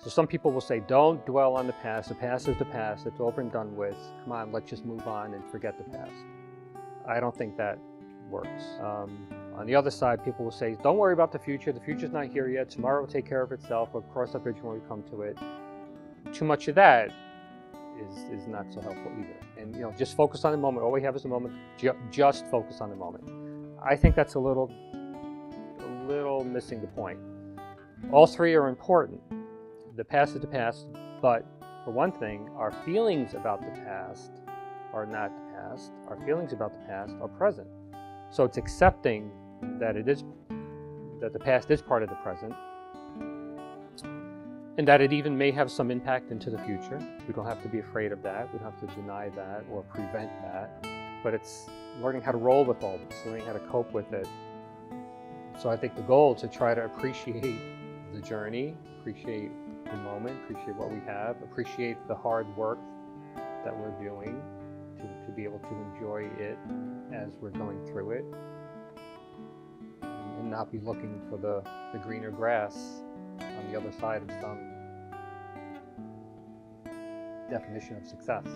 So some people will say, don't dwell on the past is the past, it's over and done with. Come on, let's just move on and forget the past. I don't think that works. On the other side, people will say, don't worry about the future's not here yet, tomorrow will take care of itself, we'll cross that bridge when we come to it. Too much of that is not so helpful either. And just focus on the moment. All we have is the moment, just focus on the moment. I think that's a little missing the point. All three are important. The past is the past, but for one thing, our feelings about the past are not the past. Our feelings about the past are present. So it's accepting that the past is part of the present, and that it even may have some impact into the future. We don't have to be afraid of that. We don't have to deny that or prevent that. But it's learning how to roll with all this, learning how to cope with it. So I think the goal is to try to appreciate the journey, appreciate the moment, appreciate what we have, appreciate the hard work that we're doing to be able to enjoy it as we're going through it, and not be looking for the greener grass on the other side of some definition of success.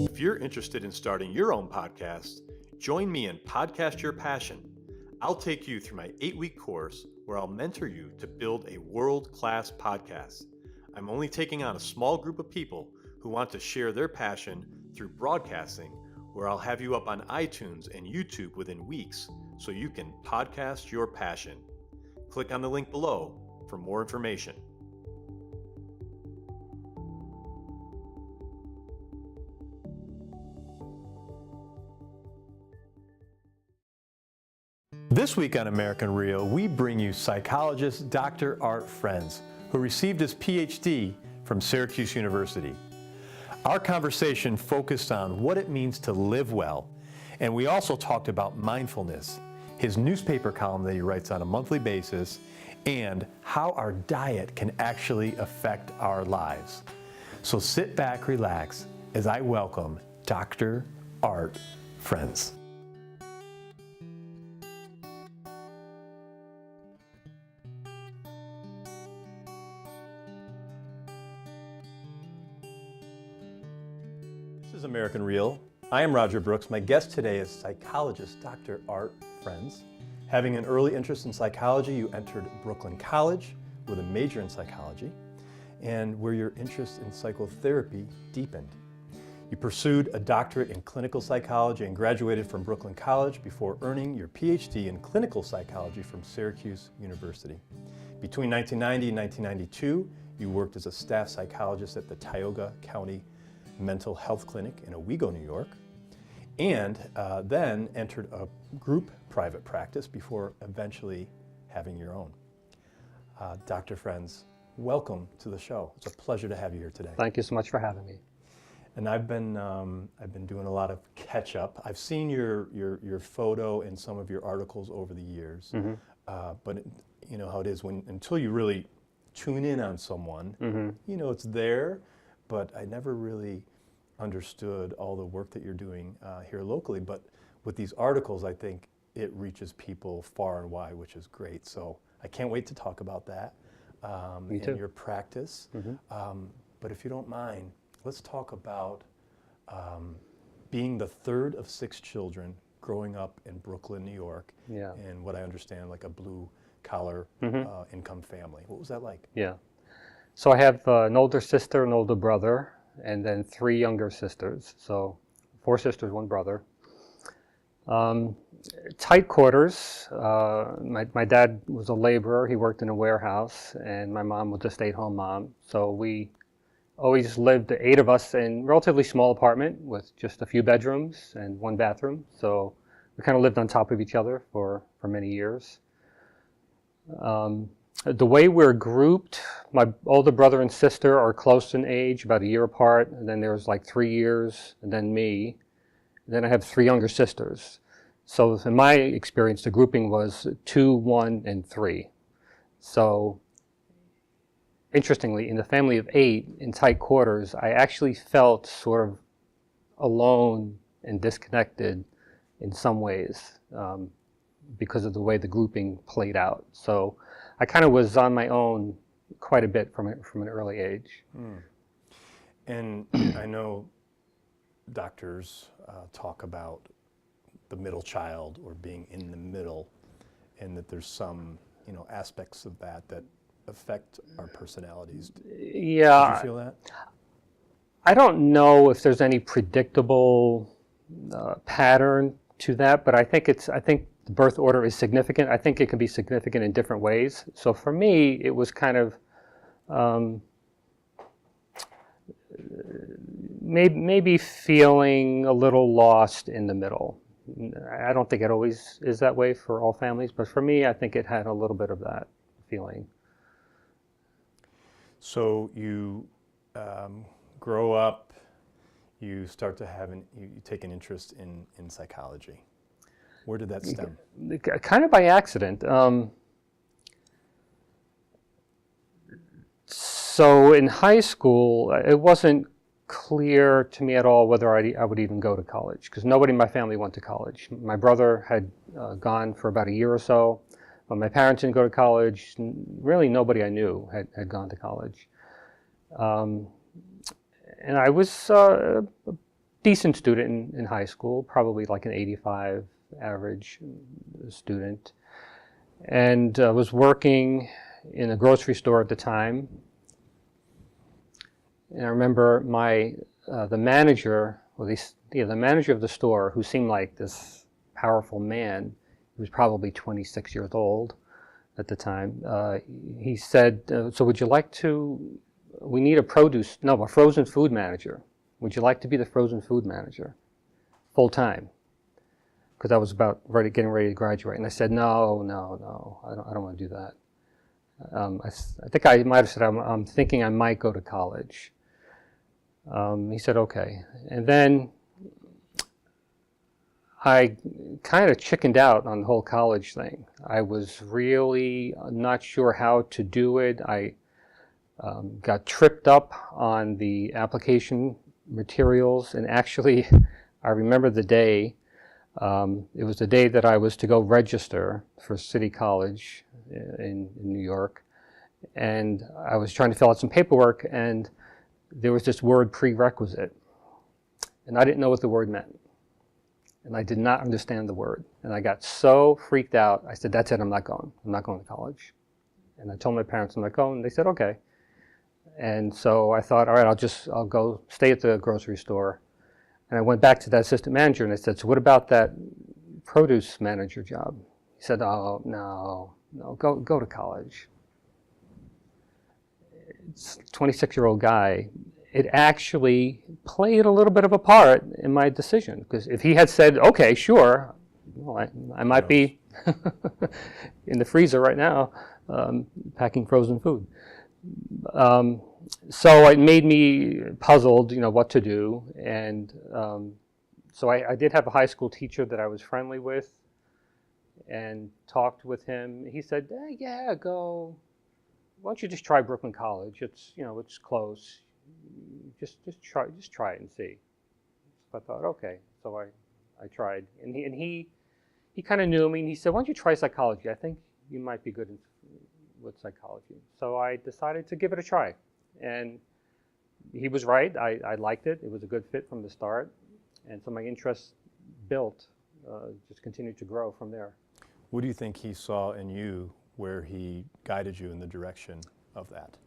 If you're interested in starting your own podcast, join me in Podcast Your Passion. I'll take you through my 8-week course where I'll mentor you to build a world-class podcast. I'm only taking on a small group of people who want to share their passion through broadcasting, where I'll have you up on iTunes and YouTube within weeks so you can podcast your passion. Click on the link below for more information. This week on American Real, we bring you psychologist Dr. Art Frenz, who received his Ph.D. from Syracuse University. Our conversation focused on what it means to live well, and we also talked about mindfulness, his newspaper column that he writes on a monthly basis, and how our diet can actually affect our lives. So sit back, relax, as I welcome Dr. Art Frenz. This is American Real. I am Roger Brooks. My guest today is psychologist Dr. Art Frenz. Having an early interest in psychology, you entered Brooklyn College with a major in psychology, and where your interest in psychotherapy deepened. You pursued a doctorate in clinical psychology and graduated from Brooklyn College before earning your Ph.D. in clinical psychology from Syracuse University. Between 1990 and 1992, you worked as a staff psychologist at the Tioga County Mental Health Clinic in Owego, New York, and then entered a group private practice before eventually having your own. Dr. Frenz, welcome to the show. It's a pleasure to have you here today. Thank you so much for having me. And I've been doing a lot of catch up. I've seen your photo in some of your articles over the years, but you know how it is until you really tune in on someone, you know it's there. But I never really understood all the work that you're doing here locally. But with these articles, I think it reaches people far and wide, which is great. So I can't wait to talk about that. Me too. in your practice. Mm-hmm. But if you don't mind, let's talk about being the third of 6 children growing up in Brooklyn, New York, Yeah. in what I understand like a blue-collar income family. What was that like? Yeah. So I have an older sister, an older brother, and then 3 younger sisters. So 4 sisters, 1 brother. Tight quarters. My dad was a laborer. He worked in a warehouse, and my mom was a stay-at-home mom. So we always lived, 8 of us, in a relatively small apartment with just a few bedrooms and 1 bathroom. So we kind of lived on top of each other for many years. The way we're grouped, my older brother and sister are close in age, about a year apart, and then there's like 3 years, and then me. And then I have 3 younger sisters. So in my experience, the grouping was 2, 1, and 3. So interestingly, in the family of 8 in tight quarters, I actually felt sort of alone and disconnected in some ways because of the way the grouping played out. So I kind of was on my own quite a bit from an early age. And I know doctors talk about the middle child or being in the middle, and that there's some aspects of that affect our personalities. Yeah. Did you feel that? I don't know if there's any predictable pattern to that, but I think the birth order is significant. I think it can be significant in different ways. So for me, it was kind of maybe feeling a little lost in the middle. I don't think it always is that way for all families, but for me, I think it had a little bit of that feeling. So you grow up, you start to have you take an interest in psychology. Where did that stem? Kind of by accident. So in high school, it wasn't clear to me at all whether I would even go to college, because nobody in my family went to college. My brother had gone for about a year or so, but my parents didn't go to college. Really nobody I knew had gone to college. And I was a decent student in high school, probably like an 85 average student, and was working in a grocery store at the time. And I remember the manager, the manager of the store, who seemed like this powerful man. He was probably 26 years old at the time. He said, "So would you like to? We need a frozen food manager. Would you like to be the frozen food manager, full time?" Because I was getting ready to graduate, and I said, "No, I don't want to do that." I think I might have said, "I'm thinking I might go to college." He said, "Okay," and then I kind of chickened out on the whole college thing. I was really not sure how to do it. I got tripped up on the application materials, and actually, I remember the day. It was the day that I was to go register for City College in New York, and I was trying to fill out some paperwork, and there was this word prerequisite, and I didn't know what the word meant, and I did not understand the word, and I got so freaked out. I said, "That's it. I'm not going to college." And I told my parents I'm not going, and they said, "Okay." And so I thought, all right, I'll go stay at the grocery store. And I went back to that assistant manager and I said, "So what about that produce manager job?" He said, "Oh, no, go to college." It's a 26-year-old guy. It actually played a little bit of a part in my decision, because if he had said, "Okay, sure," well, I might be in the freezer right now packing frozen food. So it made me puzzled, what to do. And so I did have a high school teacher that I was friendly with and talked with him. He said, "Yeah, go. Why don't you just try Brooklyn College? It's close. Just try it and see." So I thought, okay. So I tried, and he kind of knew me, and he said, "Why don't you try psychology? I think you might be good with psychology. So I decided to give it a try. And he was right. I liked it. It was a good fit from the start. And so my interest built, just continued to grow from there. What do you think he saw in you where he guided you in the direction of that?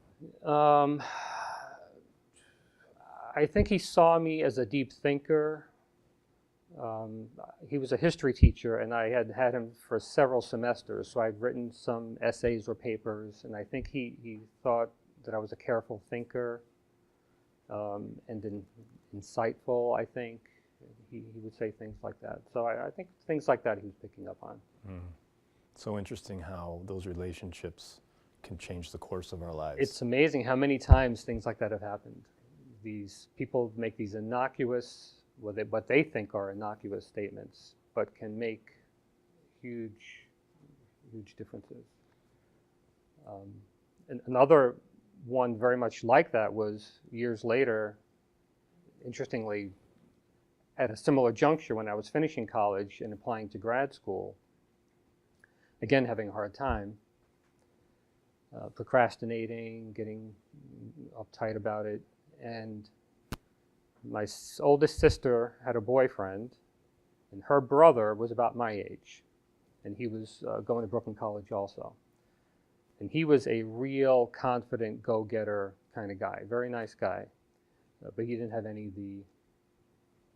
I think he saw me as a deep thinker. He was a history teacher, and I had had him for several semesters, so I'd written some essays or papers, and I think he thought that I was a careful thinker and insightful, I think. He would say things like that. So I think things like that he was picking up on. Mm. So interesting how those relationships can change the course of our lives. It's amazing how many times things like that have happened. These people make these innocuous, what they think are innocuous statements, but can make huge, huge differences. And another one very much like that was years later, interestingly, at a similar juncture when I was finishing college and applying to grad school, again having a hard time, procrastinating, getting uptight about it. And my oldest sister had a boyfriend, and her brother was about my age, and he was going to Brooklyn College also. And he was a real confident go-getter kind of guy, very nice guy, but he didn't have any of the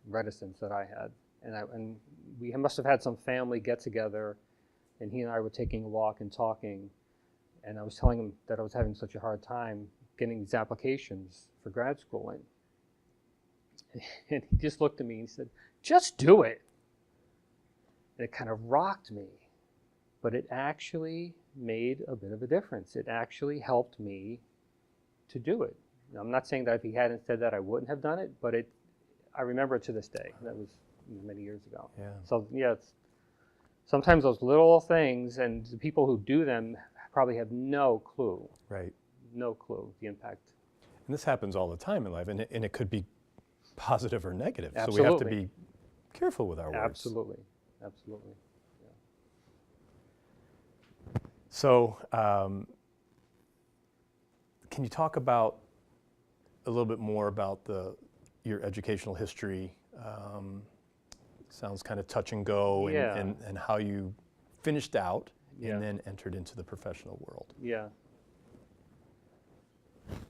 reticence that I had. And we must have had some family get-together, and he and I were taking a walk and talking, and I was telling him that I was having such a hard time getting these applications for grad school in. And he just looked at me and he said, "Just do it." And it kind of rocked me, but it actually made a bit of a difference. It actually helped me to do it. Now, I'm not saying that if he hadn't said that I wouldn't have done it, but I remember it to this day. That was many years ago. Yeah. So yeah, sometimes those little things, and the people who do them probably have no clue. Right. No clue the impact. And this happens all the time in life, and it could be positive or negative. Absolutely. So we have to be careful with our words. Absolutely. Absolutely. Yeah. So can you talk about a little bit more about your educational history? Sounds kind of touch and go, Yeah. and how you finished out Yeah. and then entered into the professional world. Yeah.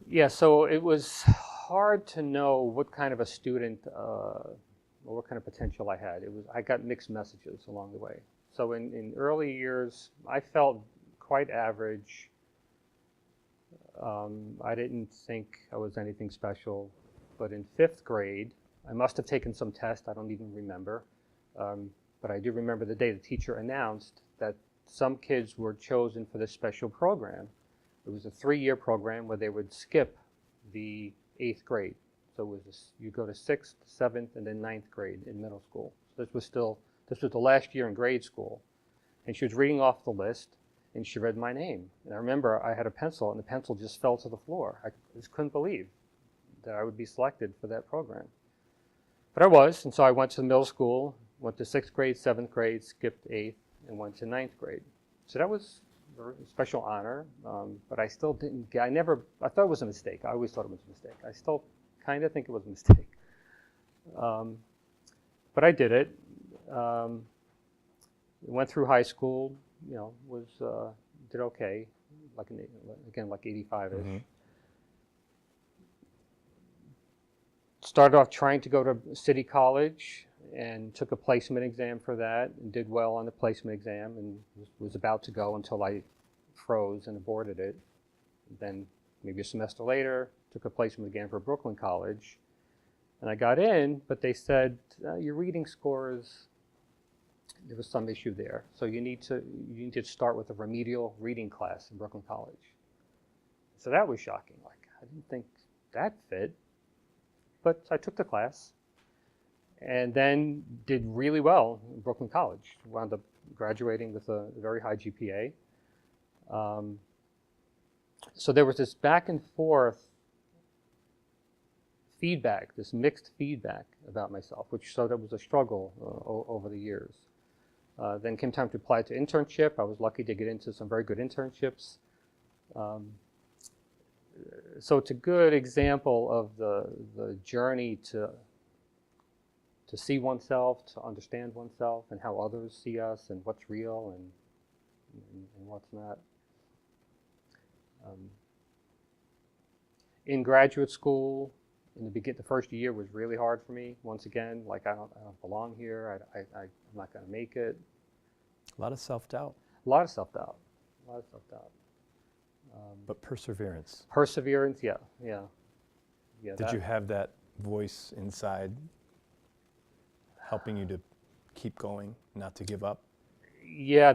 Yeah, so it was hard to know what kind of a student or what kind of potential I had. I got mixed messages along the way. So in early years, I felt quite average. I didn't think I was anything special. But in 5th grade, I must have taken some test, I don't even remember. But I do remember the day the teacher announced that some kids were chosen for this special program. It was a 3-year program where they would skip the 8th grade. So it was you go to 6th, 7th, and then 9th grade in middle school. So this was the last year in grade school. And she was reading off the list, and she read my name. And I remember I had a pencil, and the pencil just fell to the floor. I just couldn't believe that I would be selected for that program. But I was, and so I went to middle school, went to 6th grade, 7th grade, skipped 8th, and went to 9th grade. So that was a special honor, but I still didn't get, I thought it was a mistake. I always thought it was a mistake. I still kind of think it was a mistake. But I did it. Went through high school, did okay, like 85-ish. Mm-hmm. Started off trying to go to City College and took a placement exam for that and did well on the placement exam and was about to go until I froze and aborted it. Then maybe a semester later, took a placement exam for Brooklyn College and I got in, but they said, your reading scores, there was some issue there. So you need to start with a remedial reading class in Brooklyn College. So that was shocking. Like, I didn't think that fit. But I took the class and then did really well in Brooklyn College. Wound up graduating with a very high GPA. So there was this back and forth feedback, this mixed feedback about myself, so that was a struggle over the years. Then came time to apply to internship. I was lucky to get into some very good internships. Um, so it's a good example of the journey to see oneself, to understand oneself, and how others see us, and what's real and what's not. In graduate school, the first year was really hard for me. Once again, like I don't belong here. I'm not going to make it. A lot of self-doubt. A lot of self-doubt. A lot of self-doubt. But perseverance. Perseverance, yeah. Did you have that voice inside helping you to keep going, not to give up? Yeah,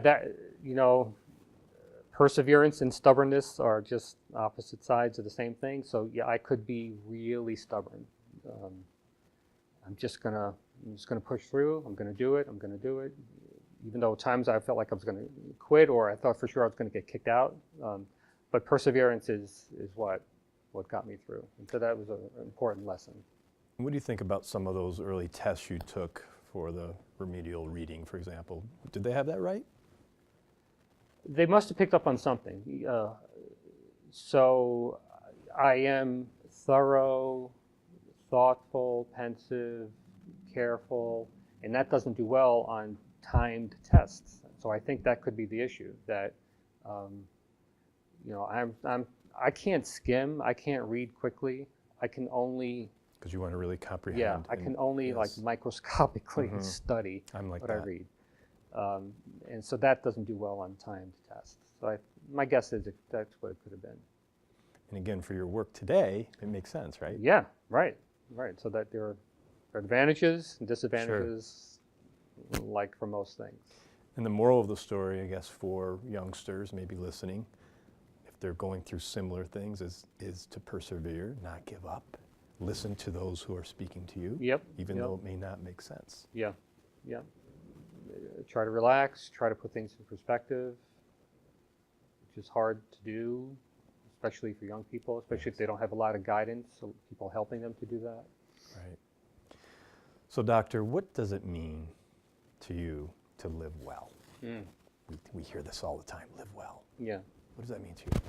perseverance and stubbornness are just opposite sides of the same thing. So yeah, I could be really stubborn. I'm just gonna push through. I'm gonna do it. Even though at times I felt like I was gonna quit, or I thought for sure I was gonna get kicked out. But perseverance is what got me through. And so that was an important lesson. What do you think about some of those early tests you took for the remedial reading, for example? Did they have that right? They must have picked up on something. So I am thorough, thoughtful, pensive, careful, and that doesn't do well on timed tests. So I think that could be the issue, that I can't skim, I can't read quickly. I can only, because you want to really comprehend. Yeah, I can only like microscopically study what I read. And so that doesn't do well on timed tests. So my guess is that's what it could have been. And again, for your work today, it makes sense, right? Yeah, right. So that there are advantages and disadvantages, like for most things. And the moral of the story, I guess, for youngsters maybe listening, if they're going through similar things, is to persevere, not give up. Listen to those who are speaking to you, even though it may not make sense. Yeah. Try to relax, try to put things in perspective, which is hard to do, especially for young people, especially if they don't have a lot of guidance, so people helping them to do that. Right. So, doctor, what does it mean to you to live well? We hear this all the time, live well. Yeah. What does that mean to you?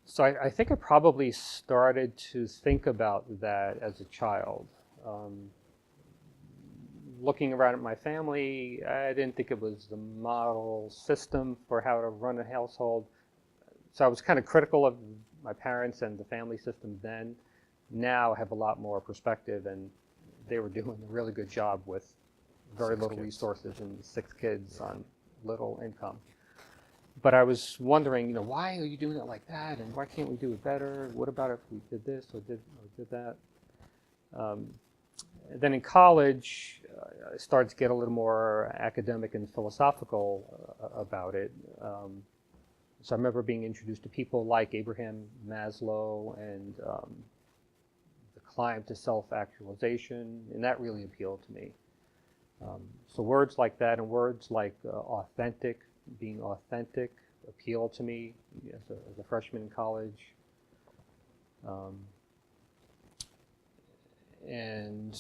So I think I probably started to think about that as a child. Looking around at my family, I didn't think it was the model system for how to run a household. So I was kind of critical of my parents and the family system then. Now I have a lot more perspective, and they were doing a really good job with very little resources and 6 kids on little income. But I was wondering, why are you doing it like that, and why can't we do it better? What about if we did this or did that? Then in college, I started to get a little more academic and philosophical about it. So I remember being introduced to people like Abraham Maslow and the climb to self-actualization, and that really appealed to me. So words like that and words like authentic, being authentic, appealed to me as a freshman in college. And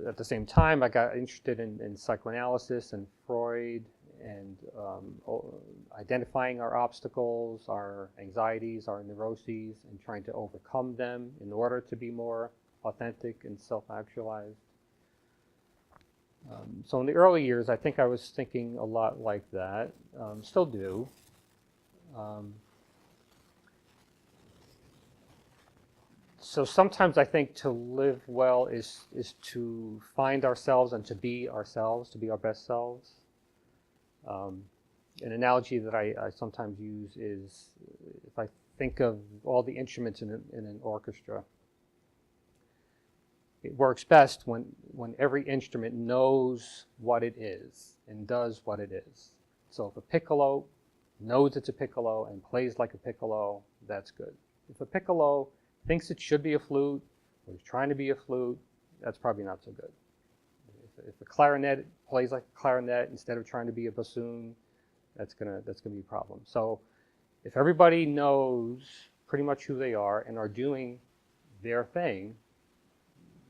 at the same time, I got interested in psychoanalysis and Freud and identifying our obstacles, our anxieties, our neuroses, and trying to overcome them in order to be more authentic and self-actualized. So in the early years, I think I was thinking a lot like that, still do. So sometimes I think to live well is to find ourselves and to be ourselves, to be our best selves. An analogy that I sometimes use is if I think of all the instruments in an orchestra, it works best when every instrument knows what it is and does what it is. So if a piccolo knows it's a piccolo and plays like a piccolo, that's good. If a piccolo thinks it should be a flute, or is trying to be a flute, that's probably not so good. If a clarinet plays like a clarinet instead of trying to be a bassoon, that's gonna be a problem. So if everybody knows pretty much who they are and are doing their thing,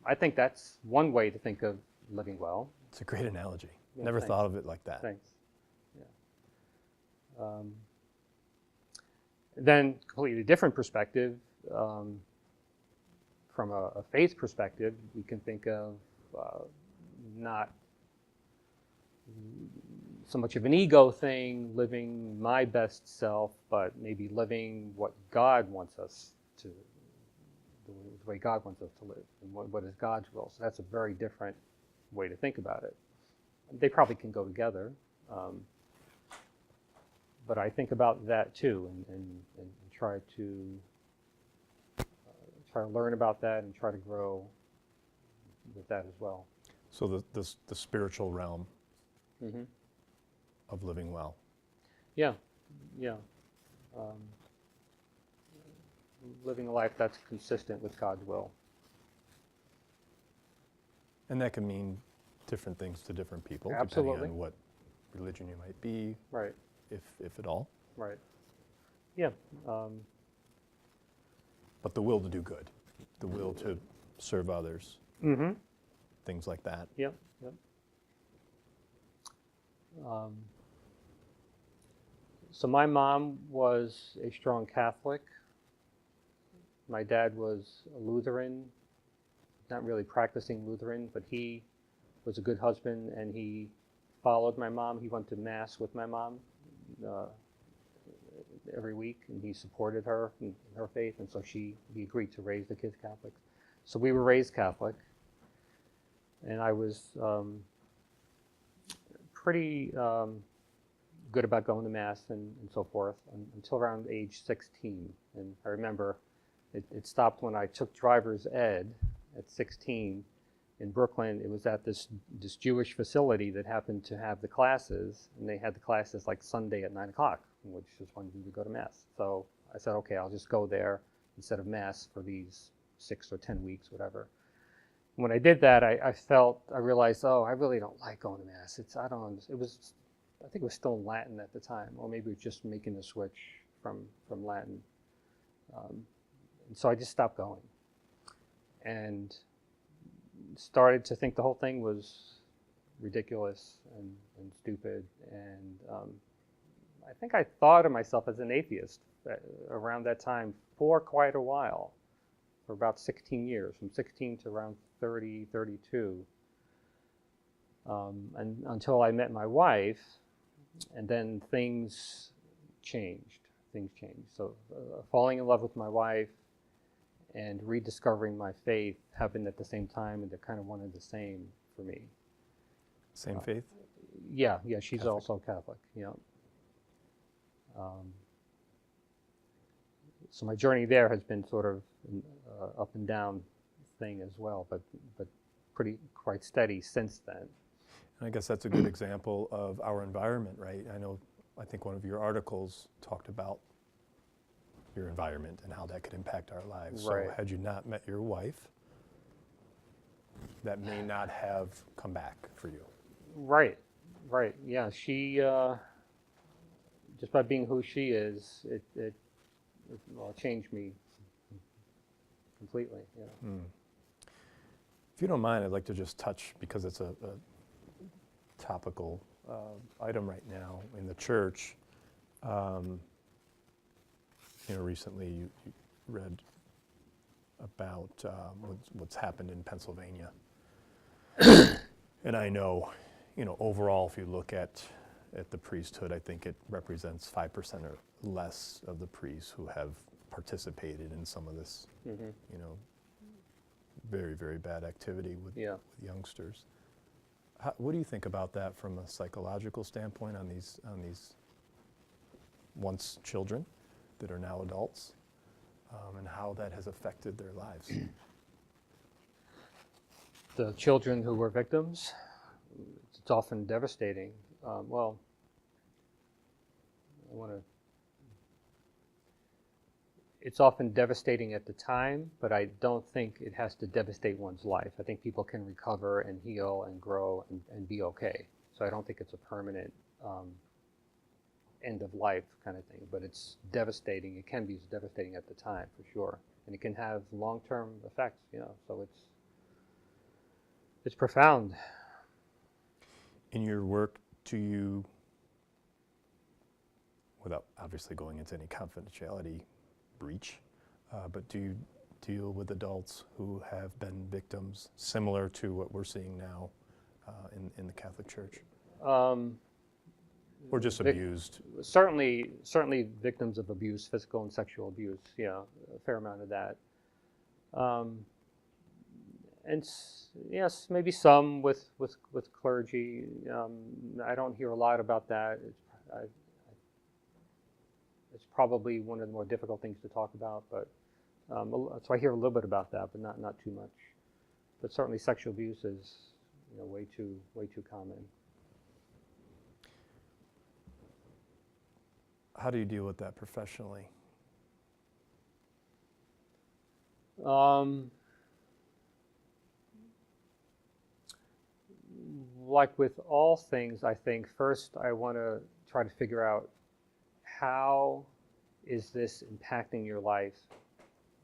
I think that's one way to think of living well. It's a great analogy. Yeah, Never thought of it like that. Thanks. Yeah. Then, completely different perspective, from a faith perspective, we can think of not so much of an ego thing, living my best self, but maybe living what God wants us to, the way God wants us to live, and what is God's will. So that's a very different way to think about it. They probably can go together, but I think about that too, and try to learn about that and try to grow with that as well. So the spiritual realm Mm-hmm. of living well. Yeah, yeah. Living a life that's consistent with God's will. And that can mean different things to different people, Absolutely. depending on what religion you might be, Right, if at all. right. Yeah. But the will to do good, the will to serve others, Mm-hmm. things like that. Yep, yep. So my mom was a strong Catholic. My dad was a Lutheran, not really practicing Lutheran, but he was a good husband and he followed my mom. He went to Mass with my mom every week, and he supported her in her faith, and so he agreed to raise the kids Catholic. So we were raised Catholic, and I was pretty good about going to Mass and so forth until around age 16. And I remember it stopped when I took driver's ed at 16 in Brooklyn. It was at this Jewish facility that happened to have the classes, and they had the classes like Sunday at 9 o'clock, which is when we would go to Mass. So I said, okay, I'll just go there instead of Mass for these 6 or 10 weeks, whatever. When I did that, I realized, oh, I really don't like going to Mass. I think it was still in Latin at the time, or maybe it was just making the switch from Latin. And so I just stopped going and started to think the whole thing was ridiculous and stupid. And I think I thought of myself as an atheist around that time for quite a while, for about 16 years, from 16 to around 30, 32. And until I met my wife, and then things changed. So falling in love with my wife and rediscovering my faith happened at the same time, and they're kind of one and the same for me. Same faith? Yeah, she's Catholic. also Catholic, yeah. So my journey there has been sort of up and down thing as well, but quite steady since then. And I guess that's a good example of our environment, right? I think one of your articles talked about your environment and how that could impact our lives. Right. So had you not met your wife, that may not have come back for you. Right. Yeah, she just by being who she is, it changed me completely. Yeah. If you don't mind, I'd like to just touch, because it's a topical item right now in the church. Recently you read about what's happened in Pennsylvania. And I know, overall, if you look at the priesthood, I think it represents 5% or less of the priests who have participated in some of this, very, very bad activity with youngsters. What do you think about that from a psychological standpoint on these once children that are now adults, and how that has affected their lives? The children who were victims, it's often devastating. It's often devastating at the time, but I don't think it has to devastate one's life. I think people can recover and heal and grow and be okay. So I don't think it's a permanent end of life kind of thing, but it's devastating. It can be devastating at the time, for sure. And it can have long-term effects, so it's profound. In your work, without obviously going into any confidentiality breach, but do you deal with adults who have been victims similar to what we're seeing now in the Catholic Church? Or just abused? Certainly victims of abuse, physical and sexual abuse, yeah, a fair amount of that. And yes, maybe some with clergy. I don't hear a lot about that. It's probably one of the more difficult things to talk about, but so I hear a little bit about that, but not too much. But certainly sexual abuse is, way too common. How do you deal with that professionally? Like with all things, I think first I want to try to figure out how is this impacting your life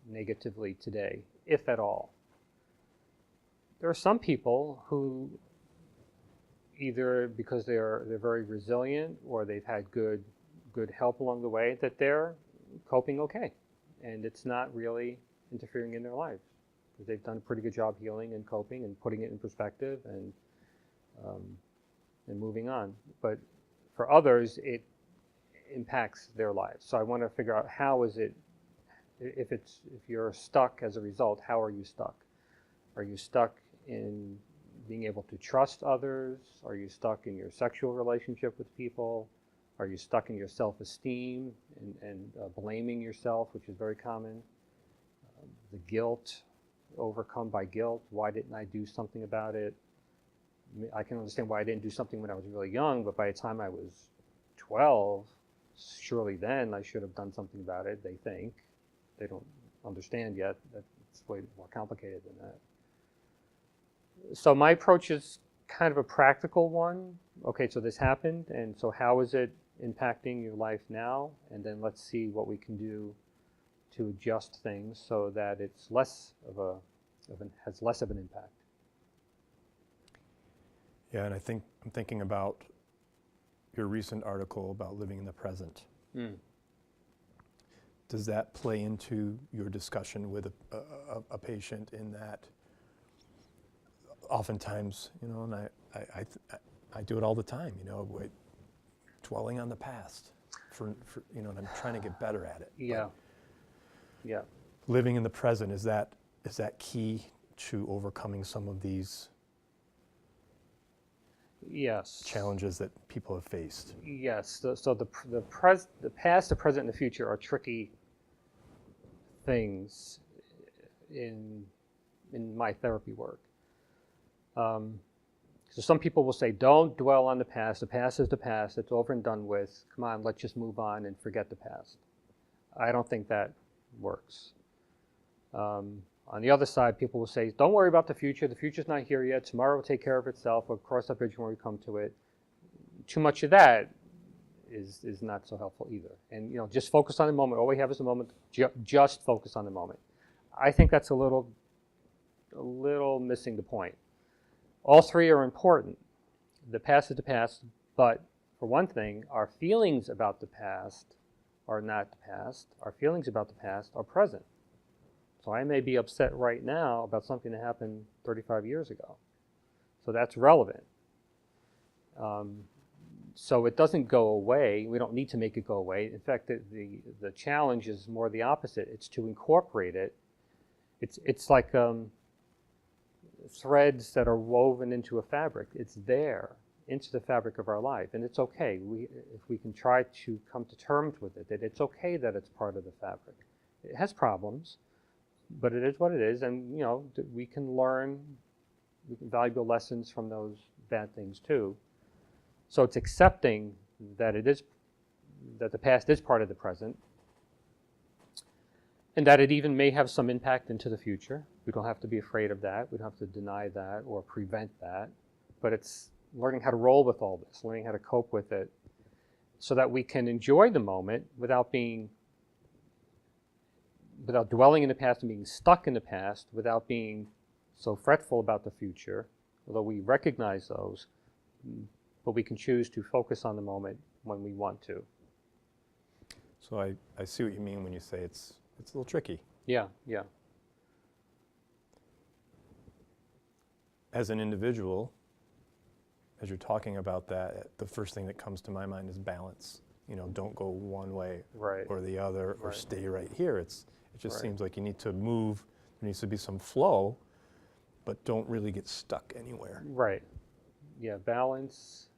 negatively today, if at all. There are some people who either because they're very resilient or they've had good help along the way that they're coping okay, and it's not really interfering in their lives because they've done a pretty good job healing and coping and putting it in perspective and moving on. But for others, it impacts their lives. So I want to figure out how is it, if you're stuck as a result, how are you stuck? Are you stuck in being able to trust others? Are you stuck in your sexual relationship with people? Are you stuck in your self-esteem and blaming yourself, which is very common? The guilt, overcome by guilt. Why didn't I do something about it? I can understand why I didn't do something when I was really young, but by the time I was 12, surely then I should have done something about it, they think. They don't understand yet that it's way more complicated than that. So my approach is kind of a practical one. Okay, so this happened, and so how is it impacting your life now? And then let's see what we can do to adjust things so that it's less has less of an impact. Yeah, and I'm thinking about your recent article about living in the present. Does that play into your discussion with a patient in that oftentimes, and I do it all the time, dwelling on the past for and I'm trying to get better at it. Yeah. Yeah. Living in the present, is that key to overcoming some of these challenges that people have faced? Yes. So the past, the present, and the future are tricky things in my therapy work. So some people will say, don't dwell on the past. The past is the past. It's over and done with. Come on, let's just move on and forget the past. I don't think that works. On the other side, people will say, don't worry about the future. The future's not here yet. Tomorrow will take care of itself. We'll cross that bridge when we come to it. Too much of that is not so helpful either. And just focus on the moment. All we have is the moment. Just focus on the moment. I think that's a little missing the point. All three are important. The past is the past, but for one thing, our feelings about the past are not the past. Our feelings about the past are present. So I may be upset right now about something that happened 35 years ago. So that's relevant. So it doesn't go away. We don't need to make it go away. In fact, the challenge is more the opposite. It's to incorporate it. It's like threads that are woven into a fabric. It's there, into the fabric of our life. And it's okay. If we can try to come to terms with it, that it's okay that it's part of the fabric. It has problems, but it is what it is. And, we can learn valuable lessons from those bad things too. So it's accepting that that the past is part of the present, and that it even may have some impact into the future. We don't have to be afraid of that. We don't have to deny that or prevent that. But it's learning how to roll with all this, learning how to cope with it so that we can enjoy the moment without dwelling in the past and being stuck in the past, without being so fretful about the future, although we recognize those, but we can choose to focus on the moment when we want to. So I see what you mean when you say it's a little tricky. Yeah, yeah. As an individual, as you're talking about that, the first thing that comes to my mind is balance. You know, don't go one way Right. or the other, or Right. stay right here. It just Right. seems like you need to move. There needs to be some flow, but don't really get stuck anywhere. Right. Yeah, balance.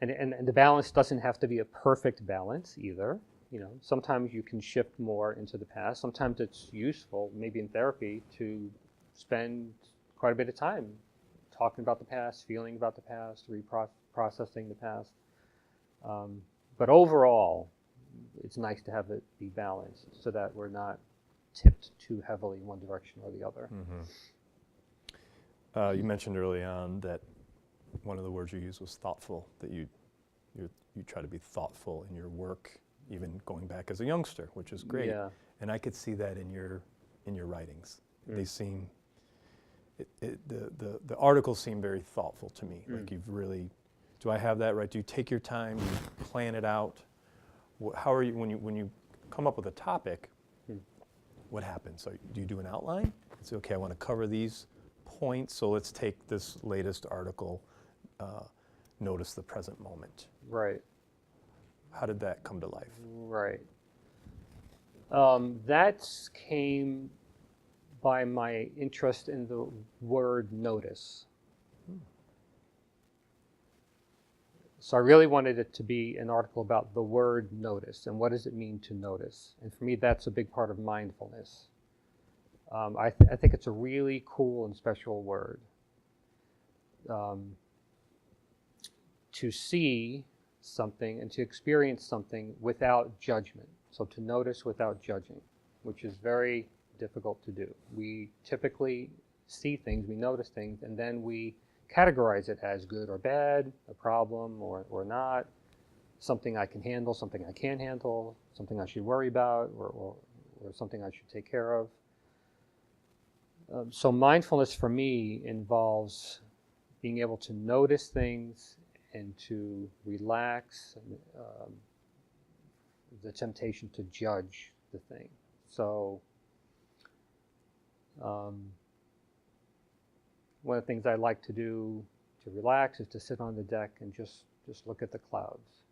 And the balance doesn't have to be a perfect balance either. You know, sometimes you can shift more into the past. Sometimes it's useful, maybe in therapy, to spend quite a bit of time talking about the past, feeling about the past, reprocessing the past. But overall, it's nice to have it be balanced so that we're not tipped too heavily in one direction or the other. You mentioned early on that one of the words you used was thoughtful, that you try to be thoughtful in your work, even going back as a youngster, which is great. Yeah. And I could see that in your writings. They seem, the articles seem very thoughtful to me. Like you've really, do I have that right? Do you take your time, do you plan it out? How are you, when you come up with a topic, what happens? So do you do an outline? Say, okay, I want to cover these points, so let's take this latest article, notice the present moment. Right. How did that come to life? Right. That came by my interest in the word notice. So I really wanted it to be an article about the word notice and what does it mean to notice. And for me, that's a big part of mindfulness. I think it's a really cool and special word. To see something and to experience something without judgment. So to notice without judging, which is very difficult to do. We typically see things, we notice things, and then we categorize it as good or bad, a problem or not, something I can handle, something I can't handle, something I should worry about, or something I should take care of. So mindfulness for me involves being able to notice things and to relax the temptation to judge the thing. So one of the things I like to do to relax is to sit on the deck and just look at the clouds.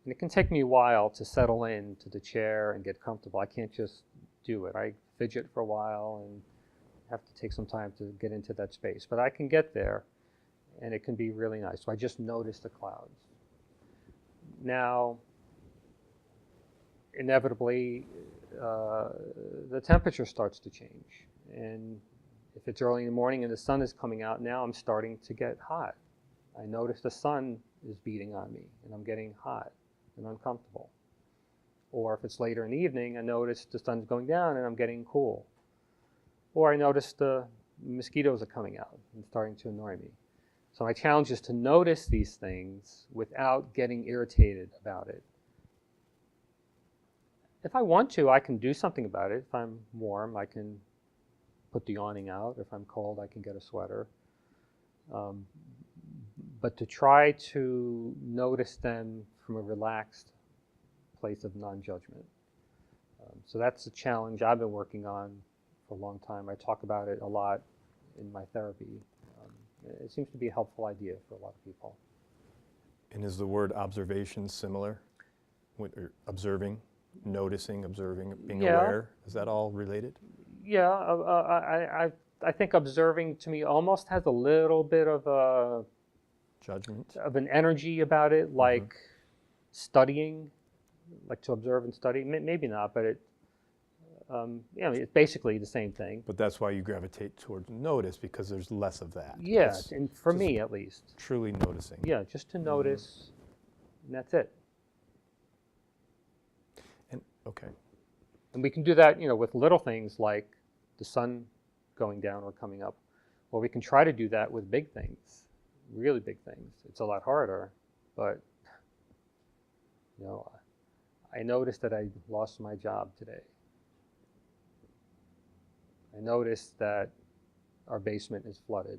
And it can take me a while to settle into the chair and get comfortable. I can't just do it. I fidget for a while and have to take some time to get into that space. But I can get there, and it can be really nice. So I just notice the clouds. Now, inevitably, the temperature starts to change. And if it's early in the morning and the sun is coming out, now I'm starting to get hot. I notice the sun is beating on me, and I'm getting hot and uncomfortable. Or if it's later in the evening, I notice the sun's going down and I'm getting cool. Or I notice the mosquitoes are coming out and starting to annoy me. So my challenge is to notice these things without getting irritated about it. If I want to, I can do something about it. If I'm warm, I can put the awning out. If I'm cold, I can get a sweater. But to try to notice them from a relaxed place of non-judgment. So that's a challenge I've been working on for a long time. I talk about it a lot in my therapy. It seems to be a helpful idea for a lot of people. And is the word observation similar? Observing, noticing, observing, being aware? Is that all related? Yeah, I think observing to me almost has a little bit of a judgment, of an energy about it, like studying, like to observe and study. Maybe not, but it, it's basically the same thing. But that's why you gravitate towards notice, because there's less of that. Yeah, it's and for me at least. Truly noticing. Yeah, just to notice, and that's it. And okay. And we can do that, with little things like the sun going down or coming up. Or we can try to do that with big things, really big things. It's a lot harder, but I noticed that I lost my job today. I noticed that our basement is flooded.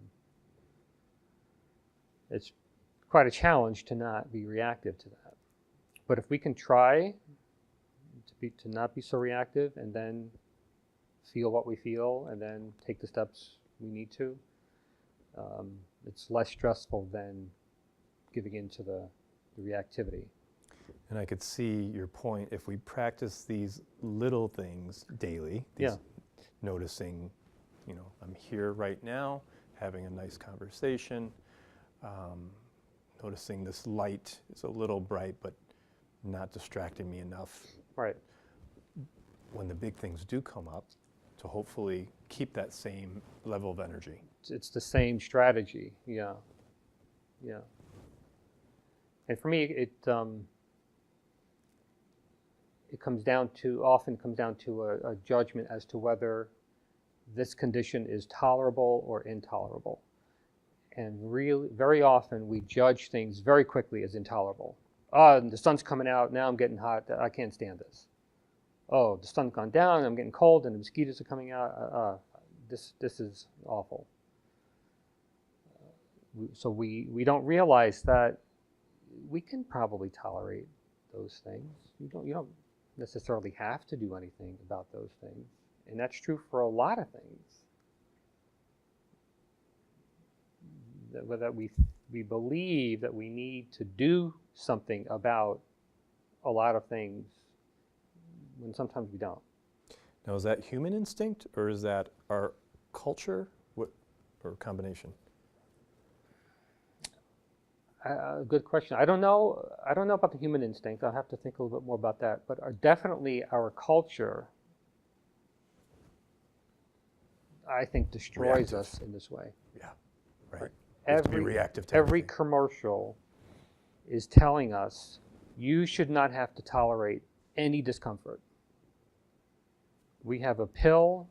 It's quite a challenge to not be reactive to that. But if we can try to not be so reactive and then feel what we feel and then take the steps we need to, it's less stressful than giving into the reactivity. And I could see your point. If we practice these little things daily, noticing, I'm here right now, having a nice conversation, noticing this light is a little bright, but not distracting me enough. Right. When the big things do come up, to hopefully keep that same level of energy. It's the same strategy. Yeah. And for me, it often comes down to a judgment as to whether this condition is tolerable or intolerable. And really, very often we judge things very quickly as intolerable. The sun's coming out, now I'm getting hot, I can't stand this. Oh, the sun's gone down, I'm getting cold, and the mosquitoes are coming out, this is awful. So we don't realize that we can probably tolerate those things. You don't necessarily have to do anything about those things. And that's true for a lot of things. That we believe that we need to do something about a lot of things when sometimes we don't. Now, is that human instinct or is that our culture or a combination? Good question. I don't know about the human instinct. I'll have to think a little bit more about that. But definitely our culture, I think, destroys us in this way. Yeah, right. Every reactive to every everything. commercial is telling us you should not have to tolerate any discomfort. We have a pill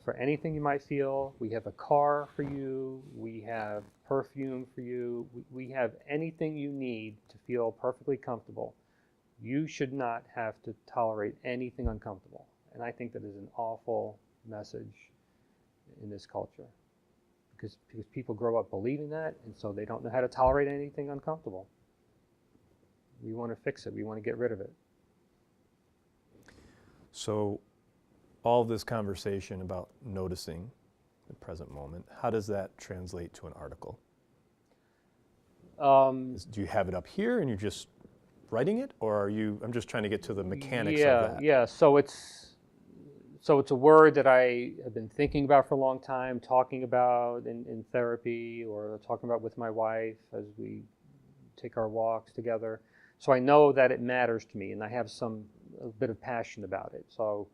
for anything you might feel. We have a car for you. We have perfume for you. We have anything you need to feel perfectly comfortable. You should not have to tolerate anything uncomfortable. And I think that is an awful message in this culture. Because people grow up believing that, and so they don't know how to tolerate anything uncomfortable. We want to fix it. We want to get rid of it. So all this conversation about noticing the present moment, how does that translate to an article? Do you have it up here and you're just writing it, or I'm just trying to get to the mechanics of that. Yeah, so it's a word that I have been thinking about for a long time, talking about in therapy, or talking about with my wife as we take our walks together. So I know that it matters to me, and I have a bit of passion about it. So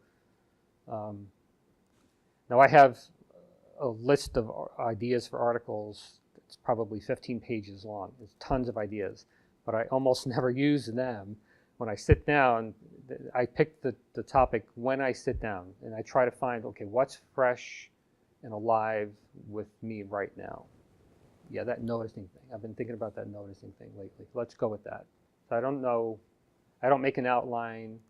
now I have a list of ideas for articles. It's probably 15 pages long. There's tons of ideas, but I almost never use them. When I sit down, I pick the topic when I sit down, and I try to find, okay, what's fresh and alive with me right now? Yeah, that noticing thing. I've been thinking about that noticing thing lately. Let's go with that. So I don't make an outline.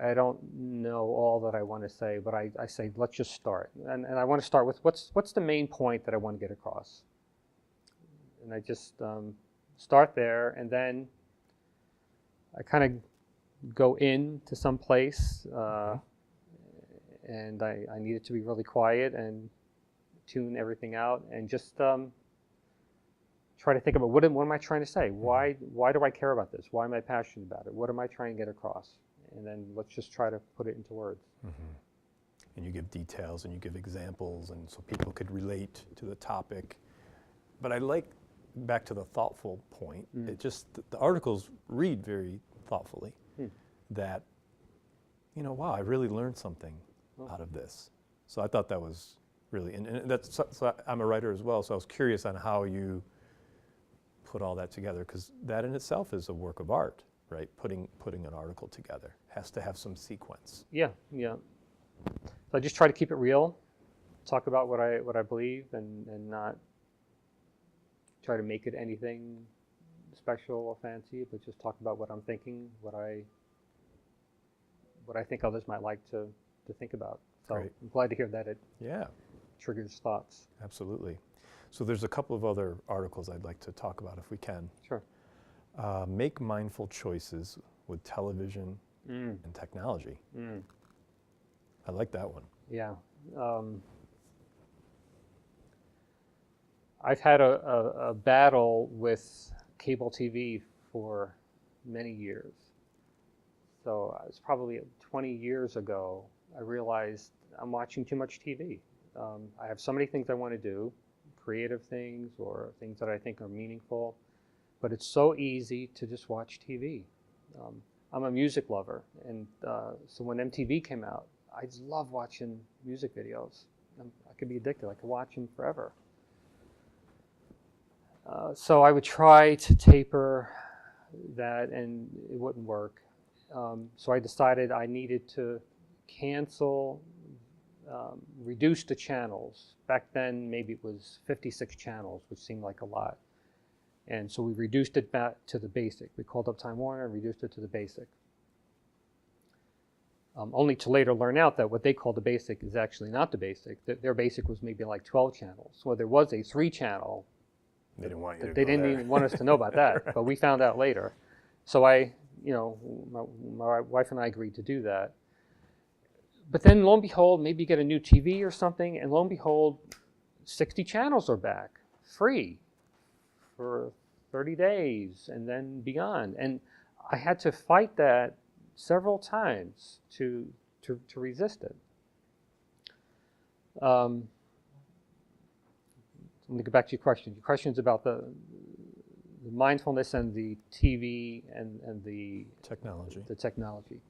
I don't know all that I want to say, but I say, let's just start. And I want to start with what's the main point that I want to get across? And I just start there, and then I kind of go into some place, and I need it to be really quiet and tune everything out, and just try to think about what am I trying to say? Why do I care about this? Why am I passionate about it? What am I trying to get across? And then let's just try to put it into words. Mm-hmm. And you give details and you give examples, and so people could relate to the topic. But I like, back to the thoughtful point, it just, the articles read very thoughtfully. That, wow, I really learned something out of this. So I thought that was really, and that's, so I'm a writer as well, so I was curious on how you put all that together, because that in itself is a work of art, right? Putting an article together has to have some sequence. Yeah. So I just try to keep it real, talk about what I believe, and not try to make it anything special or fancy, but just talk about what I'm thinking, what I think others might like to think about. So Great. I'm glad to hear that it Yeah. triggers thoughts. Absolutely. So there's a couple of other articles I'd like to talk about if we can. Sure. Make mindful choices with television and technology. I like that one. Yeah. I've had a battle with cable TV for many years. So it was probably 20 years ago, I realized I'm watching too much TV. I have so many things I want to do, creative things or things that I think are meaningful, but it's so easy to just watch TV. I'm a music lover, and so when MTV came out, I just love watching music videos. I could be addicted. I could watch them forever. So I would try to taper that, and it wouldn't work. So I decided I needed to cancel, reduce the channels. Back then, maybe it was 56 channels, which seemed like a lot. And so we reduced it back to the basic. We called up Time Warner and reduced it to the basic. Only to later learn out that what they call the basic is actually not the basic. Their basic was maybe like 12 channels. Well, there was a 3-channel. They didn't want you to They go didn't there. even want us to know about that, but we found out later. So my wife and I agreed to do that. But then lo and behold, maybe you get a new TV or something, and lo and behold, 60 channels are back, free, for 30 days and then beyond. And I had to fight that several times to resist it. Let me go back to your question. Your question is about the mindfulness and the TV and the Technology. the technology.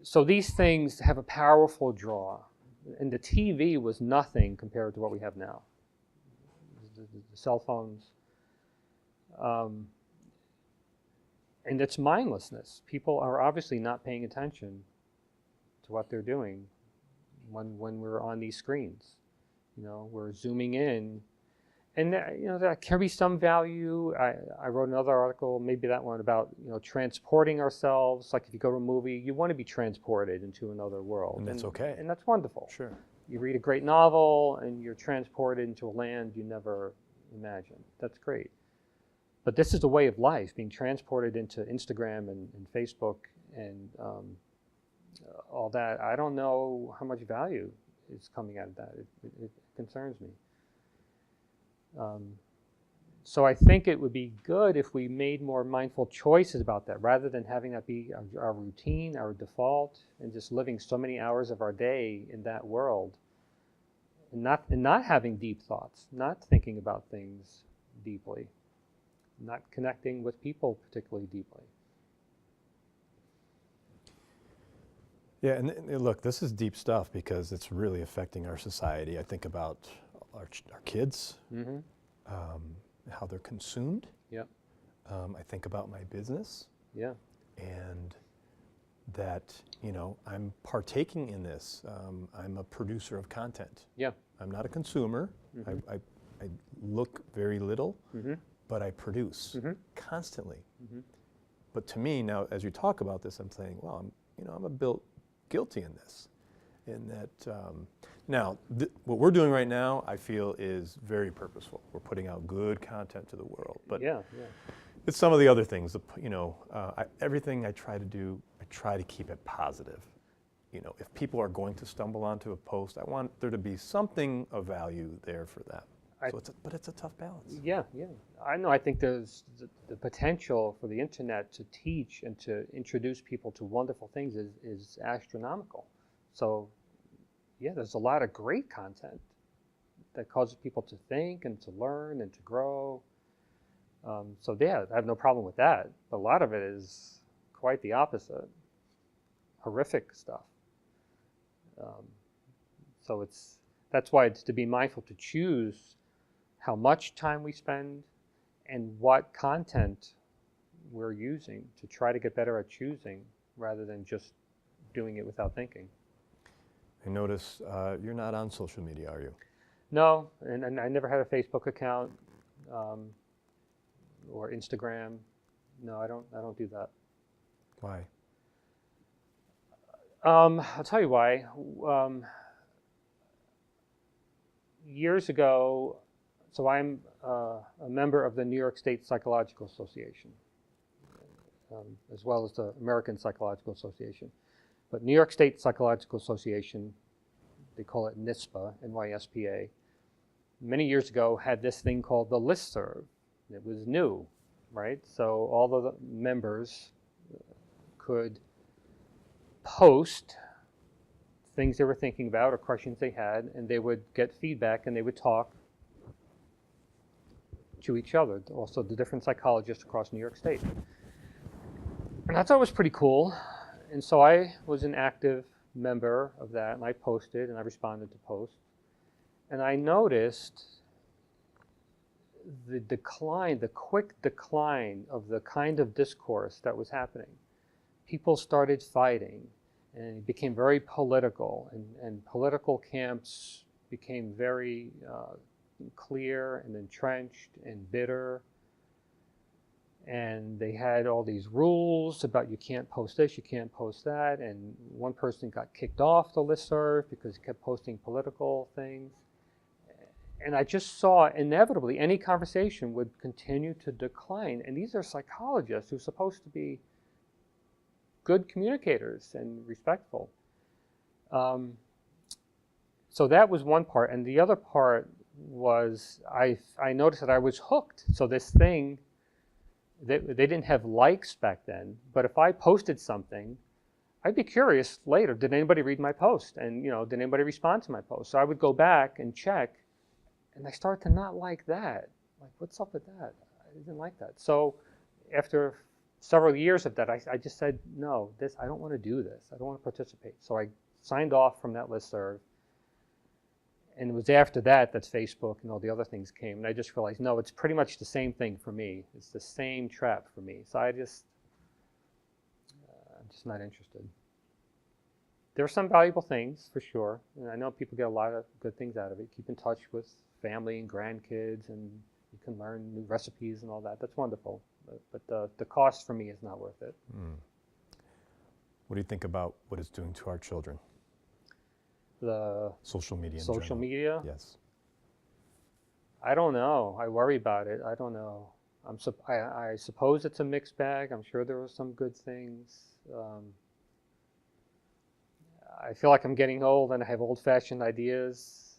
So these things have a powerful draw, and the TV was nothing compared to what we have now. The cell phones, and it's mindlessness. People are obviously not paying attention to what they're doing when we're on these screens. We're zooming in, and there can be some value. I wrote another article, maybe that one, about transporting ourselves. Like if you go to a movie, you want to be transported into another world, And that's okay. and that's wonderful. Sure. You read a great novel, and you're transported into a land you never imagined. That's great. But this is the way of life, being transported into Instagram and Facebook and all that. I don't know how much value is coming out of that. It concerns me. So I think it would be good if we made more mindful choices about that, rather than having that be our routine, our default, and just living so many hours of our day in that world, and not having deep thoughts, not thinking about things deeply, not connecting with people particularly deeply. Yeah, and look, this is deep stuff because it's really affecting our society. I think about our kids, how they're consumed. Yep. I think about my business. Yeah. And that, I'm partaking in this. I'm a producer of content. Yeah. I'm not a consumer. I look very little, but I produce constantly. But to me, now, as you talk about this, I'm saying, well, I'm a bit guilty in this. In that, now, what we're doing right now, I feel, is very purposeful. We're putting out good content to the world. But Yeah. it's some of the other things. Everything I try to do, I try to keep it positive. If people are going to stumble onto a post, I want there to be something of value there for them. But it's a tough balance. Yeah. I know. I think there's the potential for the internet to teach and to introduce people to wonderful things is astronomical. So, yeah, there's a lot of great content that causes people to think and to learn and to grow. So, yeah, I have no problem with that. But a lot of it is quite the opposite. Horrific stuff. So that's why it's to be mindful to choose how much time we spend and what content we're using, to try to get better at choosing rather than just doing it without thinking. I notice you're not on social media, are you? No, and I never had a Facebook account or Instagram. No, I don't do that. Why? I'll tell you why. Years ago, So I'm a member of the New York State Psychological Association, as well as the American Psychological Association. But New York State Psychological Association, they call it NYSPA, NYSPA, many years ago had this thing called the listserv. It was new, right? So all of the members could post things they were thinking about or questions they had, and they would get feedback and they would talk to each other, also the different psychologists across New York State. And I thought it was pretty cool. And so I was an active member of that, and I posted and I responded to posts. And I noticed the decline, the quick decline of the kind of discourse that was happening. People started fighting, and it became very political, and political camps became very clear and entrenched and bitter. And they had all these rules about you can't post this, you can't post that, and one person got kicked off the listserv because he kept posting political things. And I just saw inevitably any conversation would continue to decline. And these are psychologists who are supposed to be good communicators and respectful. So that was one part. And the other part was I noticed that I was hooked. So this thing, they didn't have likes back then, but if I posted something, I'd be curious later, did anybody read my post? And did anybody respond to my post? So I would go back and check, and I started to not like that. Like, what's up with that? I didn't like that. So after several years of that, I just said, no, I don't want to do this. I don't want to participate. So I signed off from that listserv. And it was after that Facebook and all the other things came. And I just realized, no, it's pretty much the same thing for me. It's the same trap for me. So I'm just not interested. There are some valuable things, for sure. And I know people get a lot of good things out of it. Keep in touch with family and grandkids, and you can learn new recipes and all that. That's wonderful. But the cost for me is not worth it. What do you think about what it's doing to our children? The social media. Social media? Yes. I don't know. I worry about it. I don't know. I suppose it's a mixed bag. I'm sure there are some good things. I feel like I'm getting old and I have old-fashioned ideas.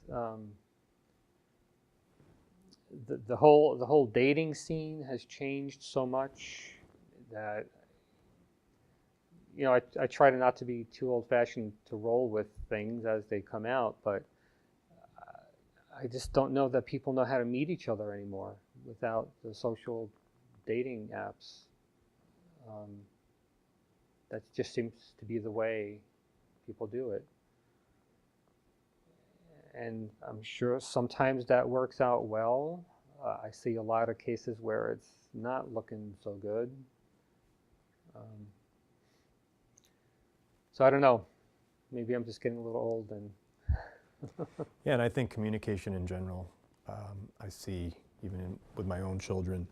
The whole dating scene has changed so much that I try to not to be too old-fashioned to roll with things as they come out, but I just don't know that people know how to meet each other anymore without the social dating apps. That just seems to be the way people do it. And I'm sure sometimes that works out well. I see a lot of cases where it's not looking so good. So I don't know. Maybe I'm just getting a little old and. Yeah, and I think communication in general, I see even with my own children,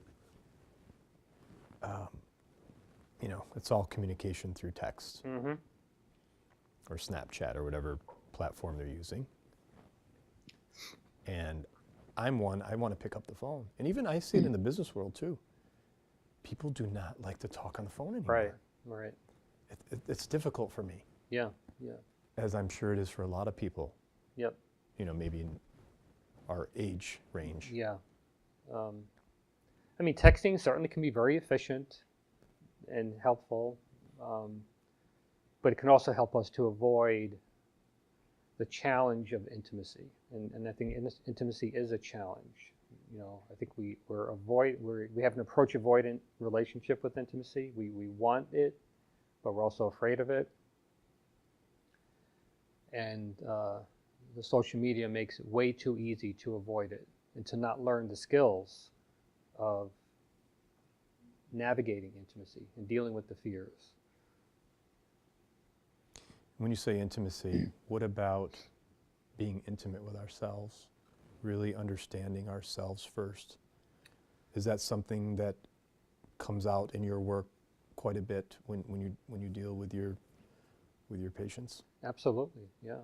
it's all communication through text or Snapchat or whatever platform they're using. And I want to pick up the phone. And even I see it in the business world too. People do not like to talk on the phone anymore. Right. It's difficult for me. Yeah. As I'm sure it is for a lot of people. Yep. Maybe in our age range. Yeah. Texting certainly can be very efficient and helpful, but it can also help us to avoid the challenge of intimacy. And I think intimacy is a challenge. I think we have an approach avoidant relationship with intimacy. We want it, but we're also afraid of it. And the social media makes it way too easy to avoid it and to not learn the skills of navigating intimacy and dealing with the fears. When you say intimacy, what about being intimate with ourselves, really understanding ourselves first? Is that something that comes out in your work quite a bit when you deal with your patients? Absolutely, yeah.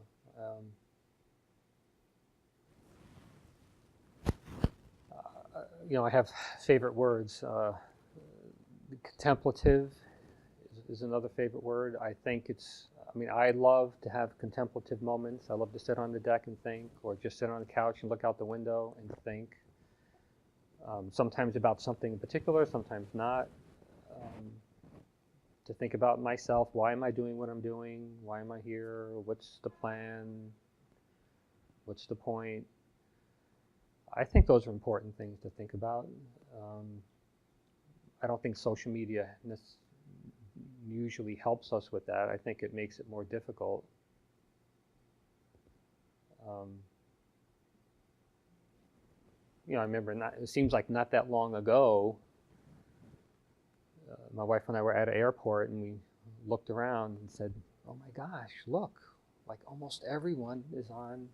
I have favorite words. Contemplative is another favorite word. I love to have contemplative moments. I love to sit on the deck and think, or just sit on the couch and look out the window and think. Sometimes about something in particular, sometimes not. To think about myself. Why am I doing what I'm doing? Why am I here? What's the plan? What's the point? I think those are important things to think about. I don't think social media usually helps us with that. I think it makes it more difficult. I remember it seems like not that long ago, my wife and I were at an airport and we looked around and said, oh my gosh, look, like almost everyone is on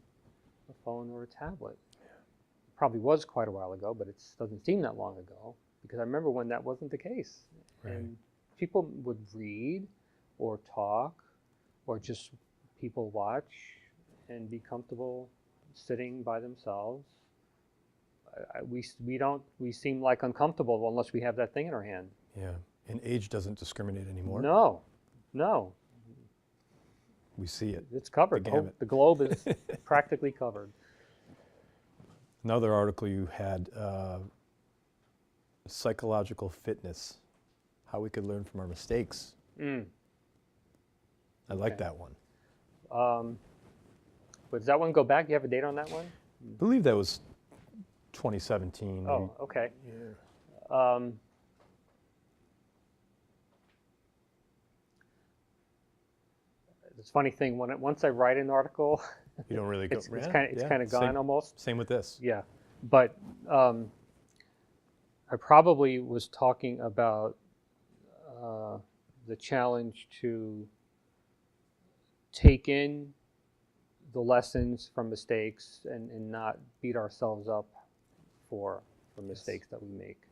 a phone or a tablet. Yeah. Probably was quite a while ago, but it doesn't seem that long ago, because I remember when that wasn't the case. Right. And people would read or talk or just people watch and be comfortable sitting by themselves. We seem like uncomfortable unless we have that thing in our hand. Yeah, and age doesn't discriminate anymore. No. We see it. It's covered. The globe is practically covered. Another article you had, psychological fitness, how we could learn from our mistakes. I like that one. But does that one go back? Do you have a date on that one? I believe that was 2017. Oh, okay. Yeah. It's a funny thing, once I write an article, you don't really go. it's kind of gone almost. Same with this. Yeah, but I probably was talking about the challenge to take in the lessons from mistakes and not beat ourselves up for mistakes that we make.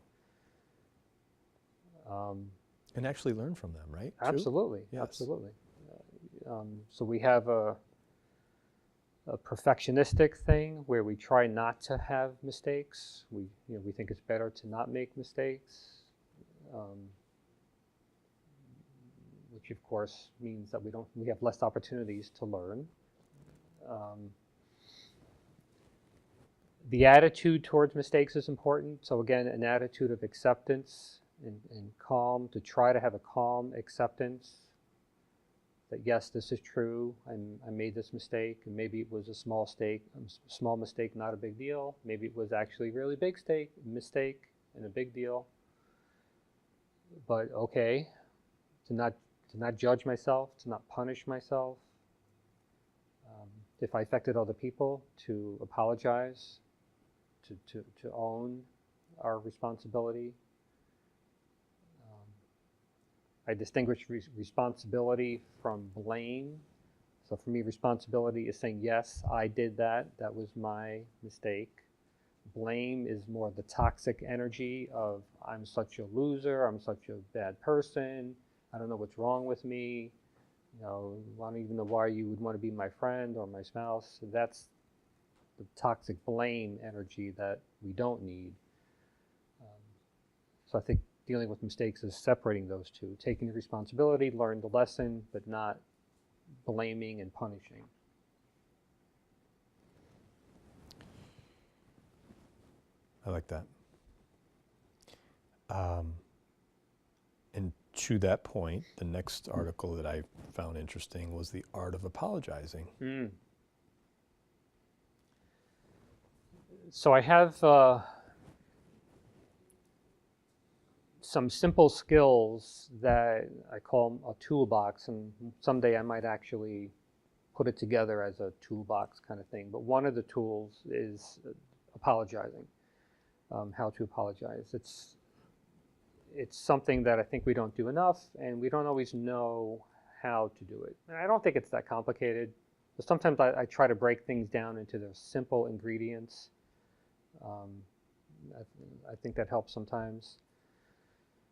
And actually learn from them, right? Absolutely, yes. Absolutely. So we have a perfectionistic thing where we try not to have mistakes. We think it's better to not make mistakes, which of course means that we have less opportunities to learn. The attitude towards mistakes is important. So again, an attitude of acceptance and calm, to try to have a calm acceptance that yes, this is true. I made this mistake, and maybe it was a small mistake, not a big deal. Maybe it was actually a really big mistake and a big deal. But okay, to not judge myself, to not punish myself. If I affected other people, to apologize, to own our responsibility. I distinguish responsibility from blame. So for me, responsibility is saying, yes, I did that. That was my mistake. Blame is more the toxic energy of, I'm such a loser, I'm such a bad person, I don't know what's wrong with me. I don't even know why you would want to be my friend or my spouse. So that's the toxic blame energy that we don't need. So I think dealing with mistakes is separating those two, taking the responsibility, learn the lesson, but not blaming and punishing. I like that. And to that point, the next article that I found interesting was The Art of Apologizing. So I have some simple skills that I call a toolbox, and someday I might actually put it together as a toolbox kind of thing. But one of the tools is apologizing, how to apologize. It's something that I think we don't do enough, and we don't always know how to do it. And I don't think it's that complicated, but sometimes I try to break things down into the simple ingredients. I think that helps sometimes.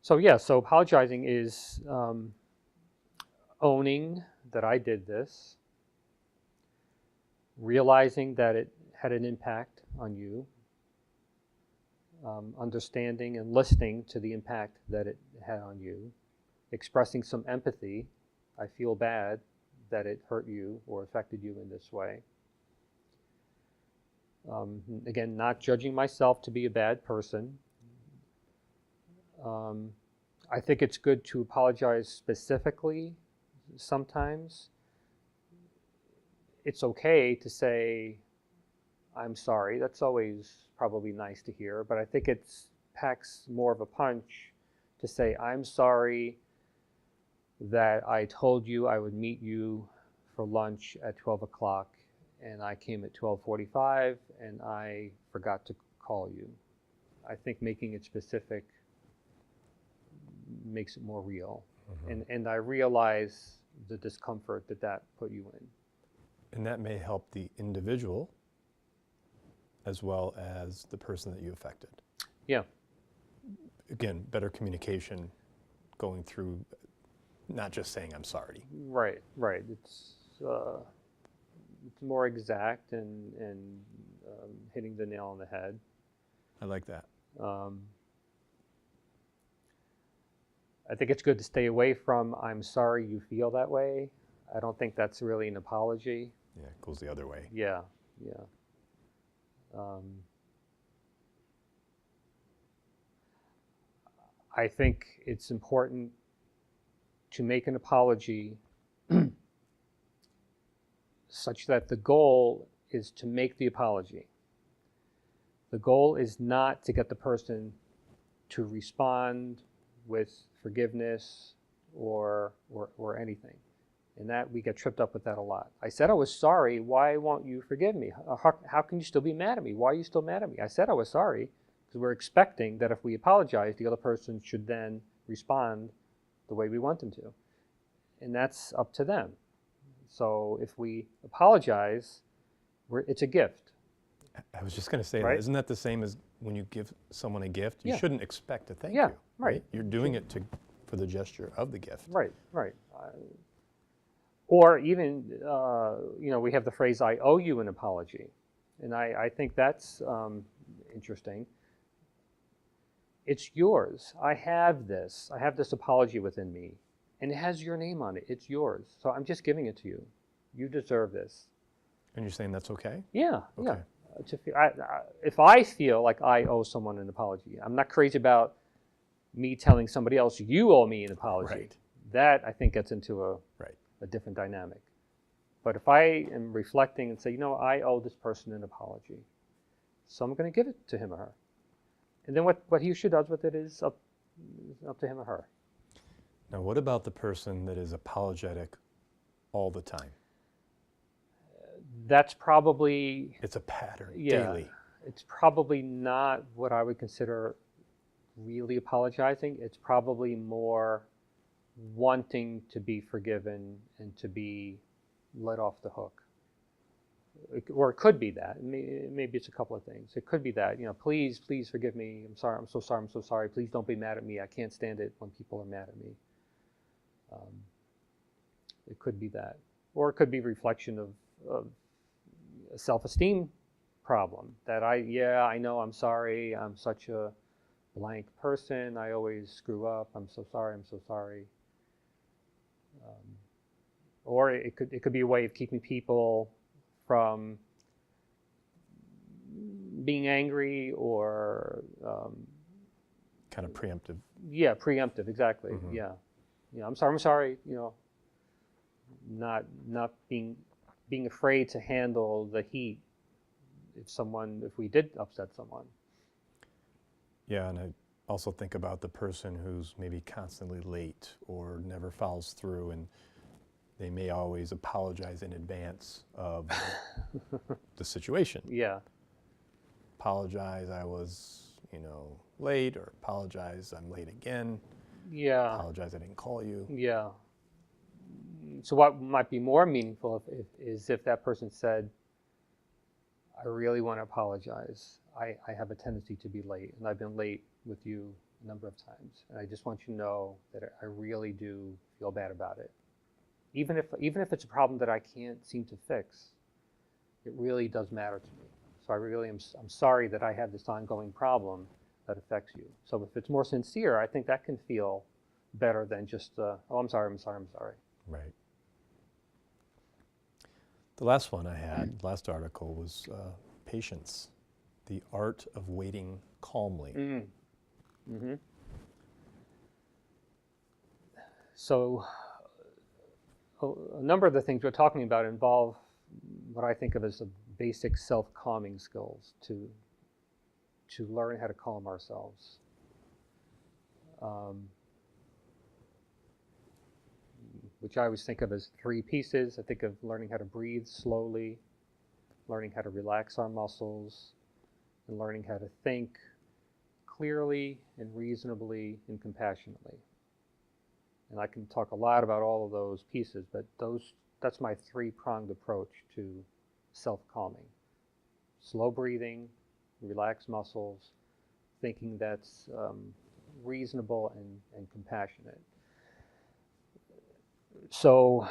So yeah, so apologizing is owning that I did this, realizing that it had an impact on you, understanding and listening to the impact that it had on you, expressing some empathy. I feel bad that it hurt you or affected you in this way. Again, not judging myself to be a bad person. I think it's good to apologize specifically sometimes. It's okay to say, I'm sorry. That's always probably nice to hear, but I think it packs more of a punch to say, I'm sorry that I told you I would meet you for lunch at 12 o'clock and I came at 12:45 and I forgot to call you. I think making it specific makes it more real. And I realize the discomfort that put you in. And that may help the individual as well as the person that you affected. Yeah. Again, better communication going through, not just saying I'm sorry. Right. It's more exact and hitting the nail on the head. I like that. I think it's good to stay away from, I'm sorry you feel that way. I don't think that's really an apology. Yeah, it goes the other way. Yeah. I think it's important to make an apology such that the goal is to make the apology. The goal is not to get the person to respond with forgiveness or anything. And that we get tripped up with that a lot. I said I was sorry. Why won't you forgive me? How can you still be mad at me? Why are you still mad at me? I said I was sorry because we're expecting that if we apologize, the other person should then respond the way we want them to. And that's up to them. So if we apologize, it's a gift. I was just going to say right? that. Isn't that the same as when you give someone a gift? You Yeah. shouldn't expect a thank Yeah, you. right. You're doing it for the gesture of the gift. Right. Or even, we have the phrase, I owe you an apology. And I think that's interesting. It's yours. I have this apology within me. And it has your name on it. It's yours. So I'm just giving it to you. You deserve this. And you're saying that's okay? Yeah. Okay. If I feel like I owe someone an apology, I'm not crazy about me telling somebody else, you owe me an apology. Right. That, I think, gets into a different dynamic. But if I am reflecting and say, I owe this person an apology, so I'm going to give it to him or her. And then what he or she does with it is up to him or her. Now, what about the person that is apologetic all the time? That's probably... It's a pattern, yeah, daily. It's probably not what I would consider really apologizing. It's probably more wanting to be forgiven and to be let off the hook. Or it could be that. Maybe it's a couple of things. It could be that, please forgive me. I'm sorry. I'm so sorry. Please don't be mad at me. I can't stand it when people are mad at me. It could be that. Or it could be reflection of a self-esteem problem. That I know I'm sorry. I'm such a blank person. I always screw up. I'm so sorry. Or it could be a way of keeping people from being angry or kind of preemptive. Yeah, preemptive, exactly. Mm-hmm. Yeah. I'm sorry, not being afraid to handle the heat if we did upset someone. Yeah, and I also think about the person who's maybe constantly late or never follows through, and they may always apologize in advance of the situation. Yeah. Apologize, I was, late, or apologize, I'm late again. Yeah. Apologize, I didn't call you. Yeah. So what might be more meaningful is if that person said, I really want to apologize. I have a tendency to be late, and I've been late with you a number of times. And I just want you to know that I really do feel bad about it. Even if it's a problem that I can't seem to fix, it really does matter to me. So I'm sorry that I have this ongoing problem. that affects you. So if it's more sincere, I think that can feel better than just, oh, I'm sorry, I'm sorry, I'm sorry. Right. The last one I had, last article, was patience, the art of waiting calmly. Mm-hmm. So a number of the things we're talking about involve what I think of as a basic self-calming skills to learn how to calm ourselves. Which I always think of as 3 pieces. I think of learning how to breathe slowly, learning how to relax our muscles, and learning how to think clearly and reasonably and compassionately. And I can talk a lot about all of those pieces, but that's my 3-pronged approach to self-calming. Slow breathing, relaxed muscles, thinking that's reasonable and compassionate. So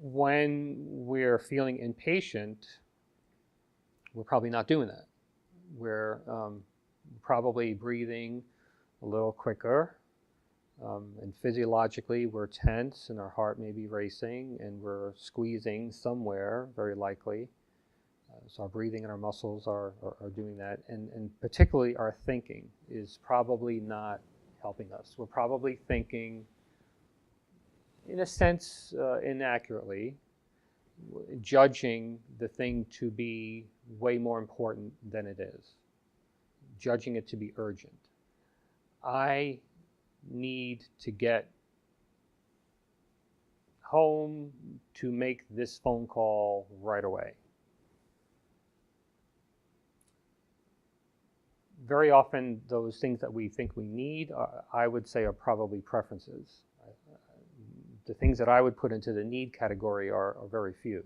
when we're feeling impatient, we're probably not doing that. We're probably breathing a little quicker, and physiologically we're tense and our heart may be racing and we're squeezing somewhere, very likely. So our breathing and our muscles are doing that, and particularly our thinking is probably not helping us. We're probably thinking, in a sense, inaccurately, judging the thing to be way more important than it is, judging it to be urgent. I need to get home to make this phone call right away. Very often, those things that we think we need, I would say, are probably preferences. The things that I would put into the need category are very few.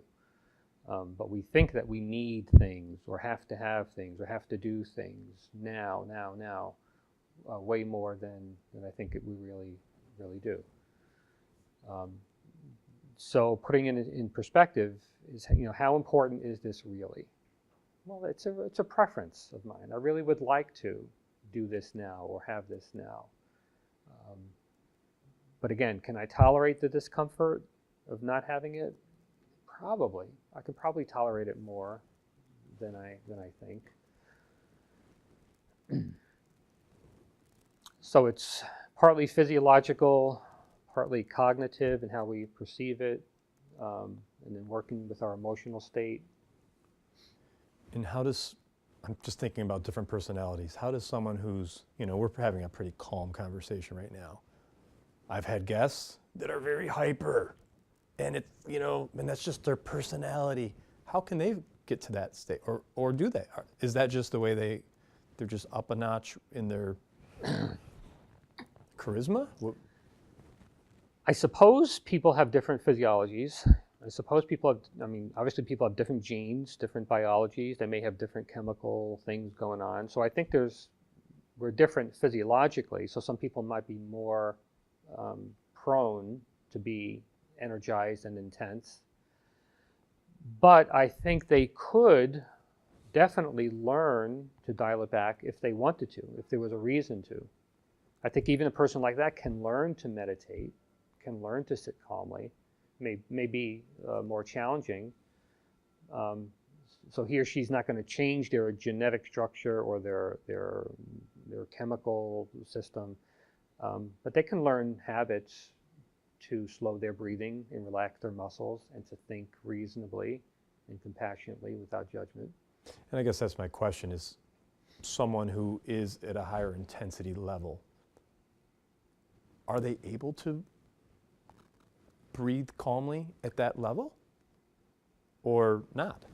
But we think that we need things, or have to have things, or have to do things now, way more than I think we really do. So putting it in perspective is, how important is this really? Well, it's a preference of mine. I really would like to do this now or have this now. But again, can I tolerate the discomfort of not having it? Probably. I could probably tolerate it more than I think. So it's partly physiological, partly cognitive in how we perceive it, and then working with our emotional state. And I'm just thinking about different personalities. How does someone who's, we're having a pretty calm conversation right now. I've had guests that are very hyper, and and that's just their personality. How can they get to that state, or do they? Is that just the way they're just up a notch in their charisma? I suppose people have different physiologies. I suppose obviously people have different genes, different biologies. They may have different chemical things going on. So I think we're different physiologically. So some people might be more prone to be energized and intense. But I think they could definitely learn to dial it back if they wanted to, if there was a reason to. I think even a person like that can learn to meditate, can learn to sit calmly. May be more challenging. So he or she's not going to change their genetic structure or their chemical system, but they can learn habits to slow their breathing and relax their muscles and to think reasonably and compassionately without judgment. And I guess that's my question, is someone who is at a higher intensity level, are they able to breathe calmly at that level or not?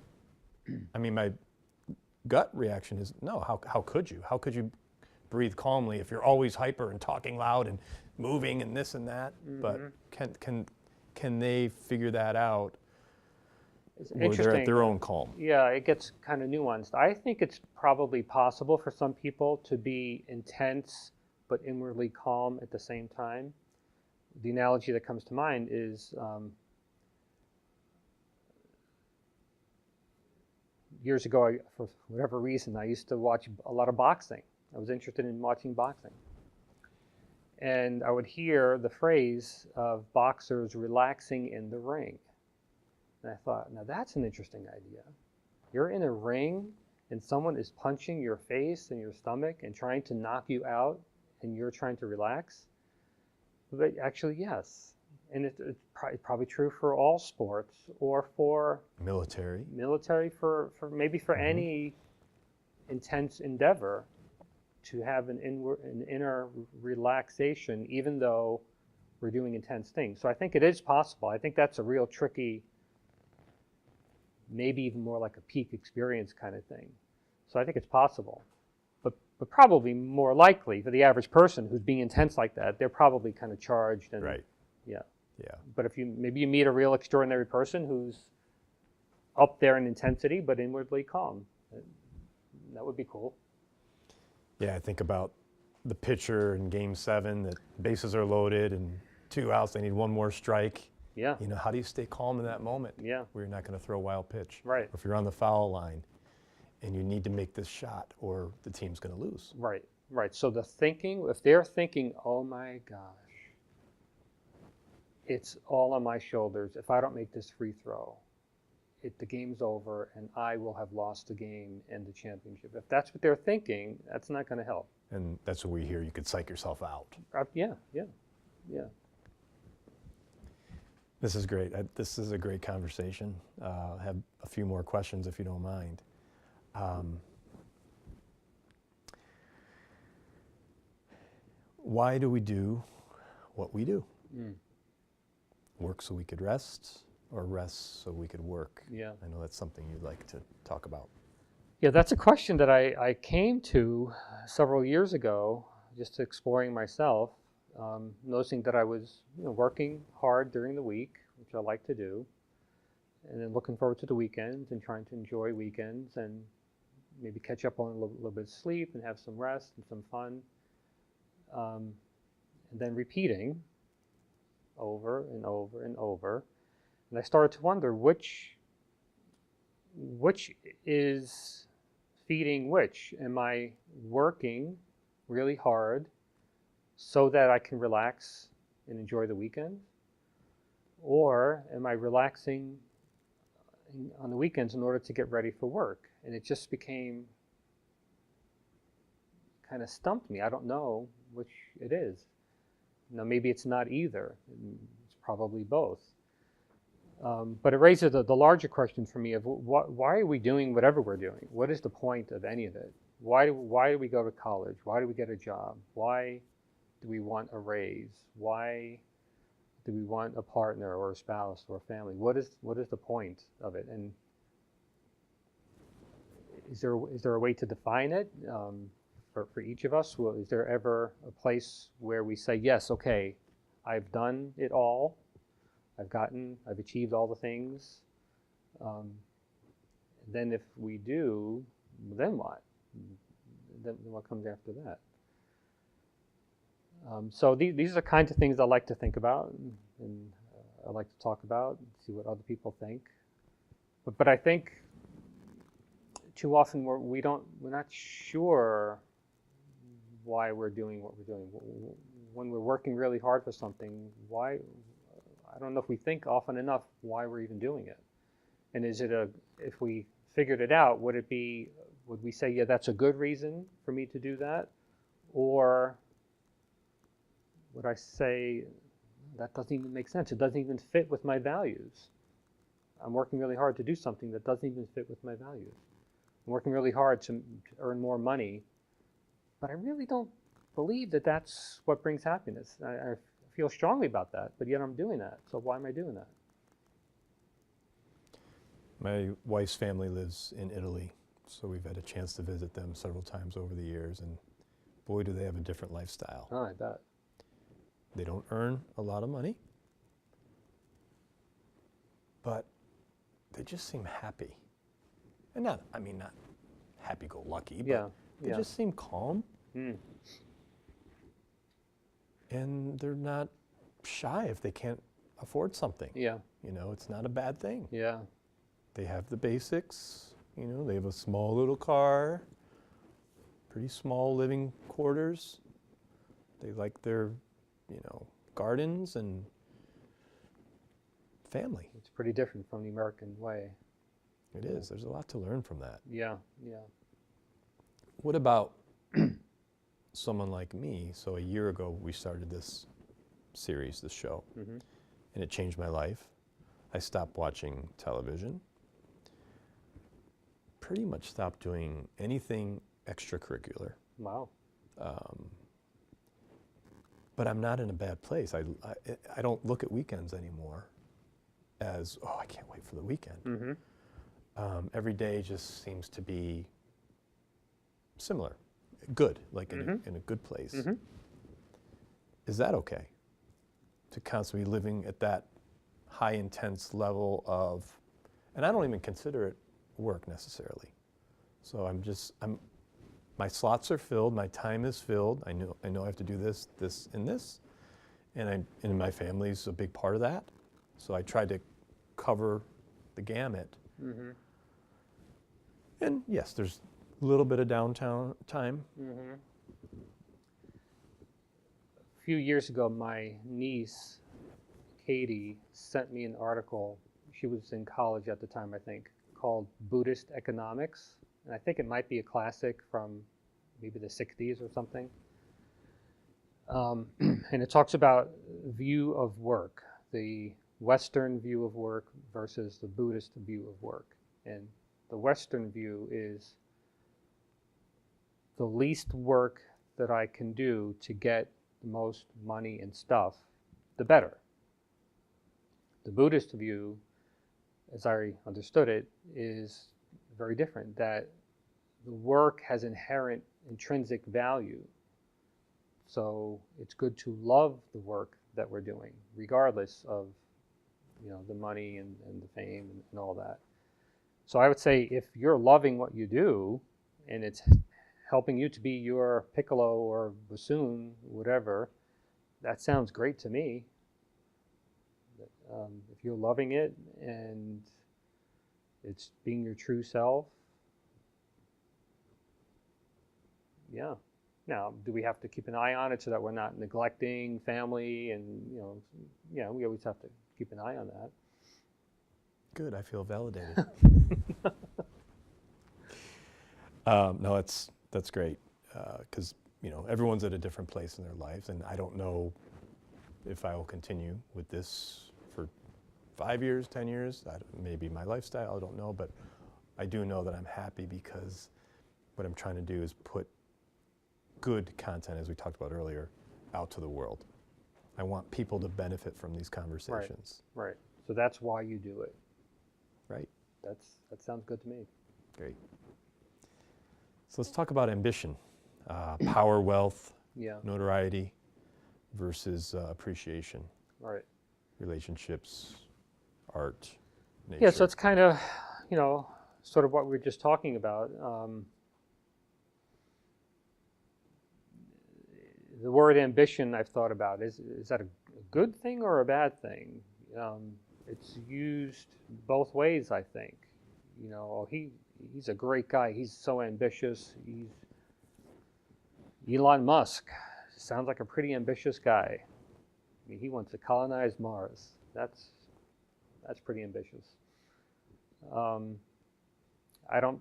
I mean, my gut reaction is no. How could you? How could you breathe calmly if you're always hyper and talking loud and moving and this and that? Mm-hmm. But can they figure that out where they're at their own calm? Yeah, it gets kind of nuanced. I think it's probably possible for some people to be intense but inwardly calm at the same time. The analogy that comes to mind is years ago, for whatever reason, I used to watch a lot of boxing. I was interested in watching boxing. And I would hear the phrase of boxers relaxing in the ring. And I thought, now that's an interesting idea. You're in a ring and someone is punching your face and your stomach and trying to knock you out and you're trying to relax? But actually, yes. And it's probably true for all sports or for military, for maybe for any intense endeavor, to have an inner relaxation, even though we're doing intense things. So I think it is possible. I think that's a real tricky, maybe even more like a peak experience kind of thing. So I think it's possible. But probably more likely for the average person who's being intense like that, they're probably kind of charged. And, right. Yeah. Yeah. But if maybe you meet a real extraordinary person who's up there in intensity but inwardly calm, that would be cool. Yeah, I think about the pitcher in Game 7 that bases are loaded and 2 outs, they need one more strike. Yeah. You know, how do you stay calm in that moment? Yeah. Where you're not going to throw a wild pitch. Right. Or if you're on the foul line and you need to make this shot or the team's going to lose. Right. Right. So the thinking, if they're thinking, oh my gosh, it's all on my shoulders. If I don't make this free throw, the game's over and I will have lost the game and the championship. If that's what they're thinking, that's not going to help. And that's what we hear. You could psych yourself out. Yeah. This is great. This is a great conversation. I have a few more questions if you don't mind. Why do we do what we do? Work so we could rest, or rest so we could work? Yeah. I know that's something you'd like to talk about. Yeah, that's a question that I came to several years ago, just exploring myself, noticing that I was working hard during the week, which I like to do, and then looking forward to the weekends and trying to enjoy weekends and maybe catch up on a little bit of sleep and have some rest and some fun, and then repeating over and over and over. And I started to wonder which is feeding which. Am I working really hard so that I can relax and enjoy the weekend? Or am I relaxing on the weekends in order to get ready for work? And it just became, kind of stumped me. I don't know which it is. Maybe it's not either. It's probably both. But it raises the larger question for me of why are we doing whatever we're doing? What is the point of any of it? Why do we go to college? Why do we get a job? Why do we want a raise? Why do we want a partner or a spouse or a family? What is the point of it? And is there a way to define it for each of us? Is there ever a place where we say, yes, okay, I've done it all. I've achieved all the things. Then if we do, then what? Then what comes after that? So these are the kinds of things I like to think about, and I like to talk about, and see what other people think. But I think too often we're not sure why we're doing what we're doing. When we're working really hard for something, why? I don't know if we think often enough why we're even doing it. And if we figured it out, would we say, yeah, that's a good reason for me to do that? Or would I say, that doesn't even make sense. It doesn't even fit with my values. I'm working really hard to do something that doesn't even fit with my values. I'm working really hard to earn more money, but I really don't believe that that's what brings happiness. I feel strongly about that, but yet I'm doing that. So why am I doing that? My wife's family lives in Italy, so we've had a chance to visit them several times over the years, and boy, do they have a different lifestyle. Oh, I bet. They don't earn a lot of money, but they just seem happy. And not happy-go-lucky, but they just seem calm. And they're not shy if they can't afford something. Yeah. It's not a bad thing. Yeah. They have the basics, You know, they have a small little car, pretty small living quarters. They like their, you know, gardens and family. It's pretty different from the American way. It is. There's a lot to learn from that. Yeah, yeah. What about someone like me? So a year ago, we started this series, this show, Mm-hmm. and it changed my life. I stopped watching television, pretty much stopped doing anything extracurricular. Wow. But I'm not in a bad place. I don't look at weekends anymore as, oh, I can't wait for the weekend. Mm-hmm. Every day just seems to be similar, good, like in a good place. Mm-hmm. Is that okay? To constantly living at that high intense level of, and I don't even consider it work necessarily. So my slots are filled, my time is filled. I know I have to do this, and this, and my family's a big part of that. So I try to cover the gamut. Mm-hmm. And yes, there's a little bit of downtown time. Mm-hmm. A few years ago, my niece, Katie, sent me an article. She was in college at the time, I think, called Buddhist Economics. And I think it might be a classic from maybe the 60s or something. And it talks about view of work, the Western view of work versus the Buddhist view of work. And the Western view is the least work that I can do to get the most money and stuff, the better. The Buddhist view, as I understood it, is very different, that the work has inherent intrinsic value. So it's good to love the work that we're doing, regardless of, you know, the money and the fame and all that. So I would say if you're loving what you do and it's helping you to be your piccolo or bassoon, whatever, that sounds great to me. If you're loving it and it's being your true self, yeah. Now, do we have to keep an eye on it so that we're not neglecting family and, you know, yeah, we always have to keep an eye on that. Good, I feel validated. No, that's great, because you know everyone's at a different place in their lives, and I don't know if I will continue with this for 5 years, 10 years. Maybe my lifestyle, I don't know, but I do know that I'm happy because what I'm trying to do is put good content, as we talked about earlier, out to the world. I want people to benefit from these conversations. Right. So that's why you do it. Right. That sounds good to me. Great. So let's talk about ambition, power, wealth, Yeah. notoriety versus appreciation, Right. relationships, art, nature. Yeah. So it's kind of, you know, sort of what we were just talking about. The word ambition I've thought about, is that a good thing or a bad thing? It's used both ways, I think. You know, he's a great guy. He's so ambitious. He's Elon Musk. Sounds like a pretty ambitious guy. I mean, he wants to colonize Mars. That's pretty ambitious. I don't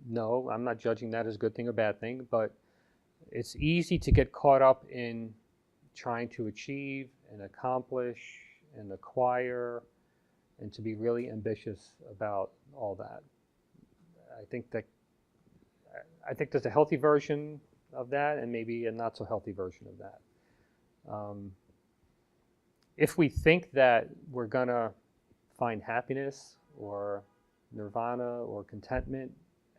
know. I'm not judging that as a good thing or bad thing, but it's easy to get caught up in trying to achieve and accomplish and acquire and to be really ambitious about all that. I think there's a healthy version of that and maybe a not so healthy version of that. If we think that we're gonna find happiness or nirvana or contentment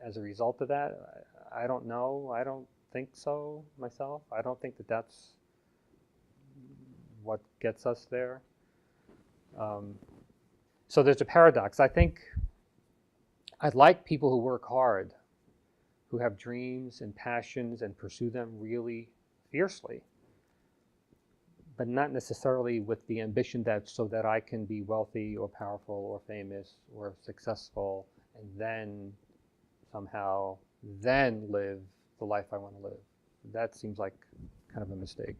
as a result of that, I don't know. I don't think so myself. I don't think that that's what gets us there. So there's a paradox. I think I'd like people who work hard, who have dreams and passions and pursue them really fiercely, but not necessarily with the ambition that so that I can be wealthy or powerful or famous or successful and then somehow then live the life I want to live. That seems like kind of a mistake.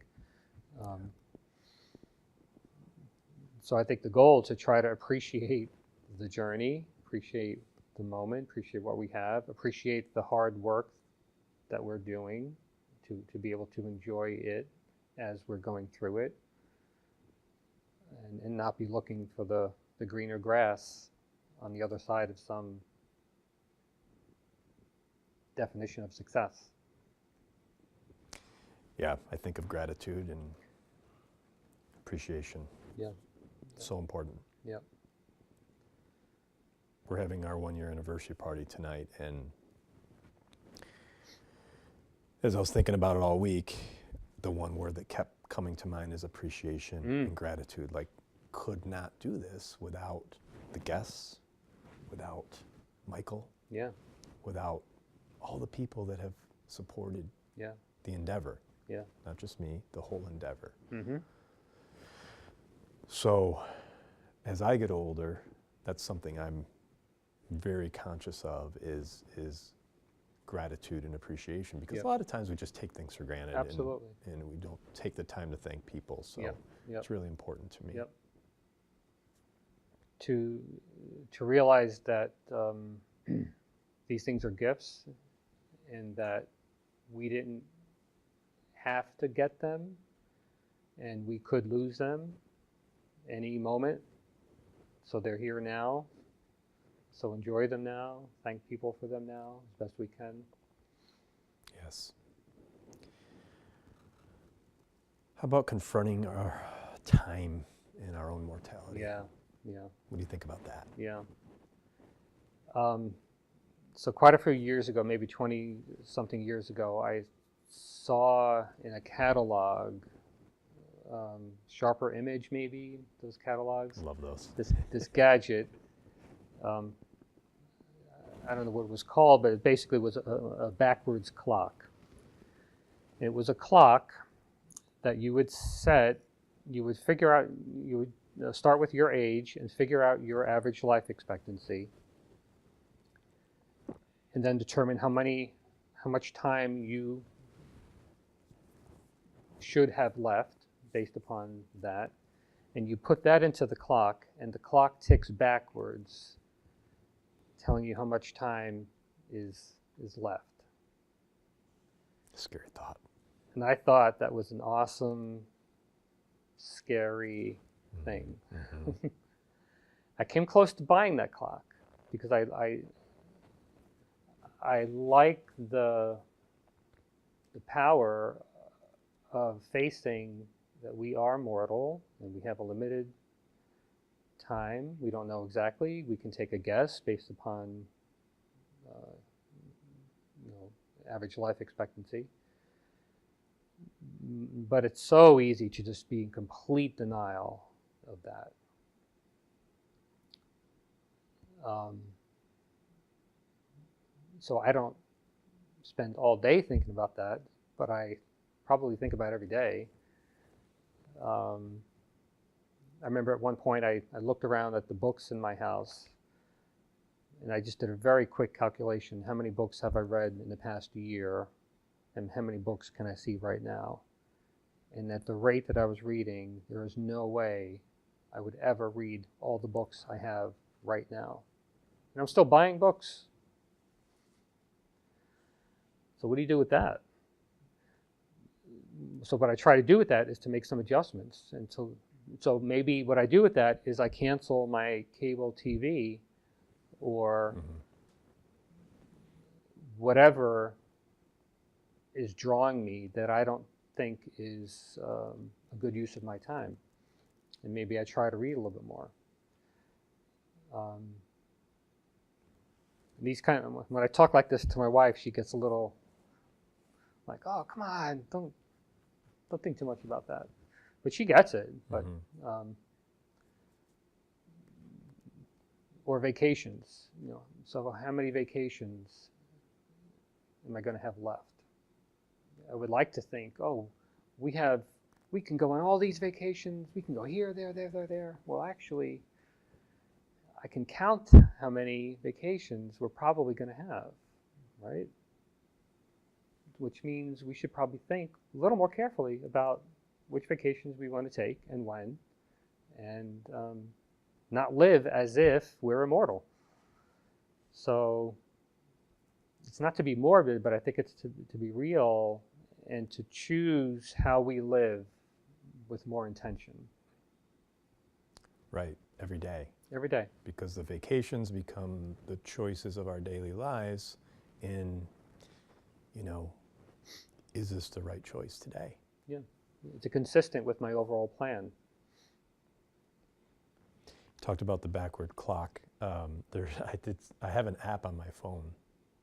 So I think the goal is to try to appreciate the journey, appreciate the moment, appreciate what we have, appreciate the hard work that we're doing to be able to enjoy it as we're going through it, and not be looking for the greener grass on the other side of some definition of success. Yeah, I think of gratitude and appreciation. Yeah. So important. Yep. We're having our 1-year anniversary party tonight, and as I was thinking about it all week, the one word that kept coming to mind is appreciation and gratitude. Like, could not do this without the guests, without Michael, Yeah. without all the people that have supported Yeah. the endeavor. Yeah. Not just me, the whole endeavor. Mm-hmm. So as I get older, that's something I'm very conscious of is gratitude and appreciation, because Yep. a lot of times we just take things for granted. Absolutely. And we don't take the time to thank people. So Yep. Yep. it's really important to me. Yep. To realize that these things are gifts, and that we didn't have to get them, and we could lose them any moment. So they're here now. So enjoy them now. Thank people for them now as best we can. Yes. How about confronting our time and our own mortality? Yeah, yeah, What do you think about that? yeah. So quite a few years ago, maybe 20-something years ago, I saw in a catalog, Sharper Image maybe, those catalogs. Love those. This gadget, I don't know what it was called, but it basically was a backwards clock. It was a clock that you would set, you would figure out, you would start with your age and figure out your average life expectancy, and then determine how much time you should have left based upon that. And you put that into the clock, and the clock ticks backwards, telling you how much time is left. Scary thought. And I thought that was an awesome, scary thing. Mm-hmm. I came close to buying that clock because I like the power of facing that we are mortal and we have a limited time. We don't know exactly. We can take a guess based upon average life expectancy. But it's so easy to just be in complete denial of that. So I don't spend all day thinking about that, but I probably think about it every day. I remember at one point I looked around at the books in my house, and I just did a very quick calculation. How many books have I read in the past year, and how many books can I see right now? And at the rate that I was reading, there is no way I would ever read all the books I have right now. And I'm still buying books. So what do you do with that? So what I try to do with that is to make some adjustments. And so maybe what I do with that is I cancel my cable TV or whatever is drawing me that I don't think is a good use of my time. And maybe I try to read a little bit more. These kind of, when I talk like this to my wife, she gets a little like, oh, come on, don't think too much about that. But she gets it. But or vacations, So how many vacations am I going to have left? I would like to think, oh, we can go on all these vacations. We can go here, there. Well, actually, I can count how many vacations we're probably going to have, right? Which means we should probably think a little more carefully about which vacations we want to take and when, and not live as if we're immortal. So it's not to be morbid, but I think it's to be real and to choose how we live with more intention. Right, every day. Every day. Because the vacations become the choices of our daily lives in, you know, is this the right choice today? Yeah, it's consistent with my overall plan. Talked about the backward clock. I have an app on my phone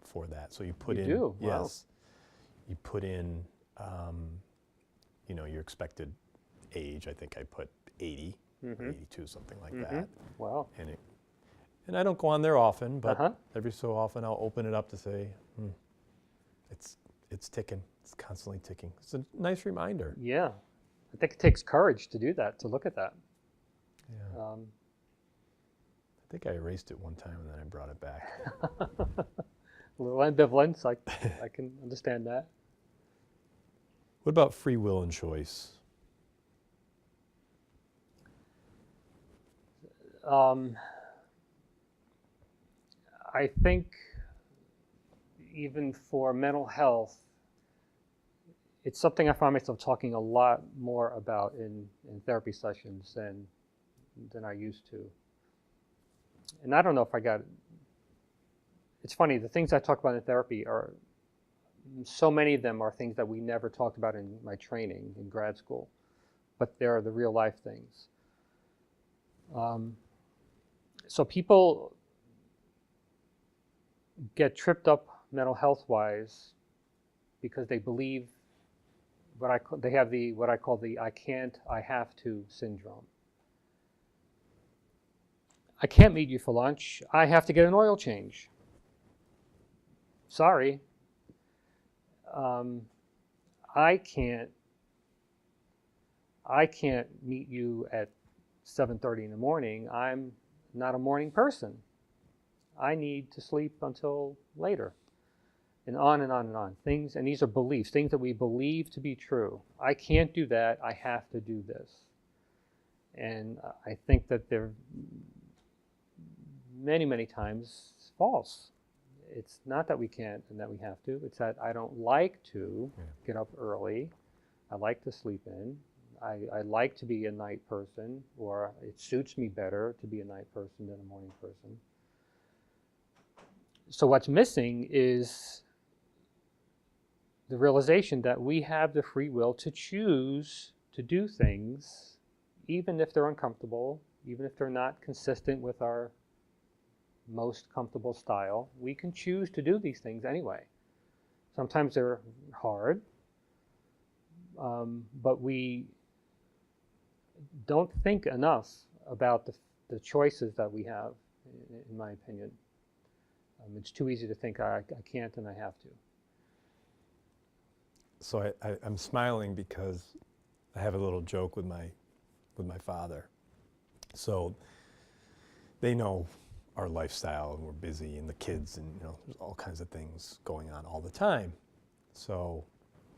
for that. So you put in, do? Wow. Yes, you put in, you know, your expected age. I think I put 80, 82, something like that. Wow. And I don't go on there often, but every so often I'll open it up to say, it's ticking. It's constantly ticking. It's a nice reminder. Yeah, I think it takes courage to do that, to look at that. Yeah. I think I erased it one time and then I brought it back. A little ambivalence, I can understand that. What about free will and choice? I think even for mental health, it's something I find myself talking a lot more about in therapy sessions than I used to. And I don't know if I got it. It's funny, the things I talk about in therapy are, so many of them are things that we never talked about in my training in grad school, but they're the real life things. So people get tripped up mental health wise because they believe they have what I call the I can't, I have to syndrome. I can't meet you for lunch. I have to get an oil change. Sorry. I can't meet you at 7:30 in the morning. I'm not a morning person. I need to sleep until later. And on and on and on. Things, and these are beliefs, things that we believe to be true. I can't do that. I have to do this. And I think that they're many, many times false. It's not that we can't and that we have to. It's that I don't like to get up early. I like to sleep in. I like to be a night person, or it suits me better to be a night person than a morning person. So what's missing is the realization that we have the free will to choose to do things, even if they're uncomfortable, even if they're not consistent with our most comfortable style. We can choose to do these things anyway. Sometimes they're hard, but we don't think enough about the choices that we have, in my opinion. It's too easy to think I can't and I have to. So I'm smiling because I have a little joke with my father. So they know our lifestyle and we're busy and the kids and there's all kinds of things going on all the time. So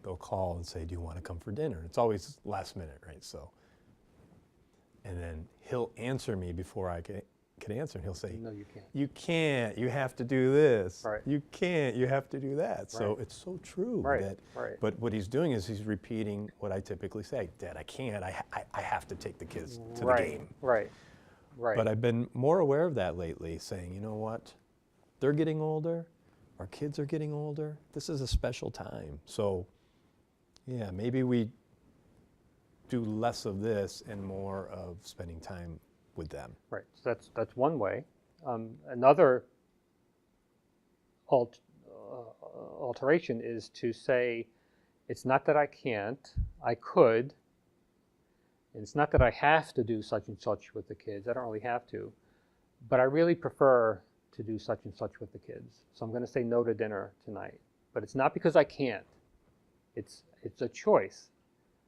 they'll call and say, do you want to come for dinner? It's always last minute, right? So, and then he'll answer me before I can answer, and he'll say, no, you can't. You can't, you have to do this. Right. You can't, you have to do that. Right. So it's so true. Right. That, but what he's doing is he's repeating what I typically say. Dad, I can't, I have to take the kids to the game. Right. But I've been more aware of that lately, saying, you know what, they're getting older, our kids are getting older, this is a special time. So yeah, maybe we do less of this and more of spending time with them. Right, so that's one way. Another alteration is to say, it's not that I can't, I could, and it's not that I have to do such and such with the kids, I don't really have to, but I really prefer to do such and such with the kids. So I'm going to say no to dinner tonight. But it's not because I can't, it's a choice.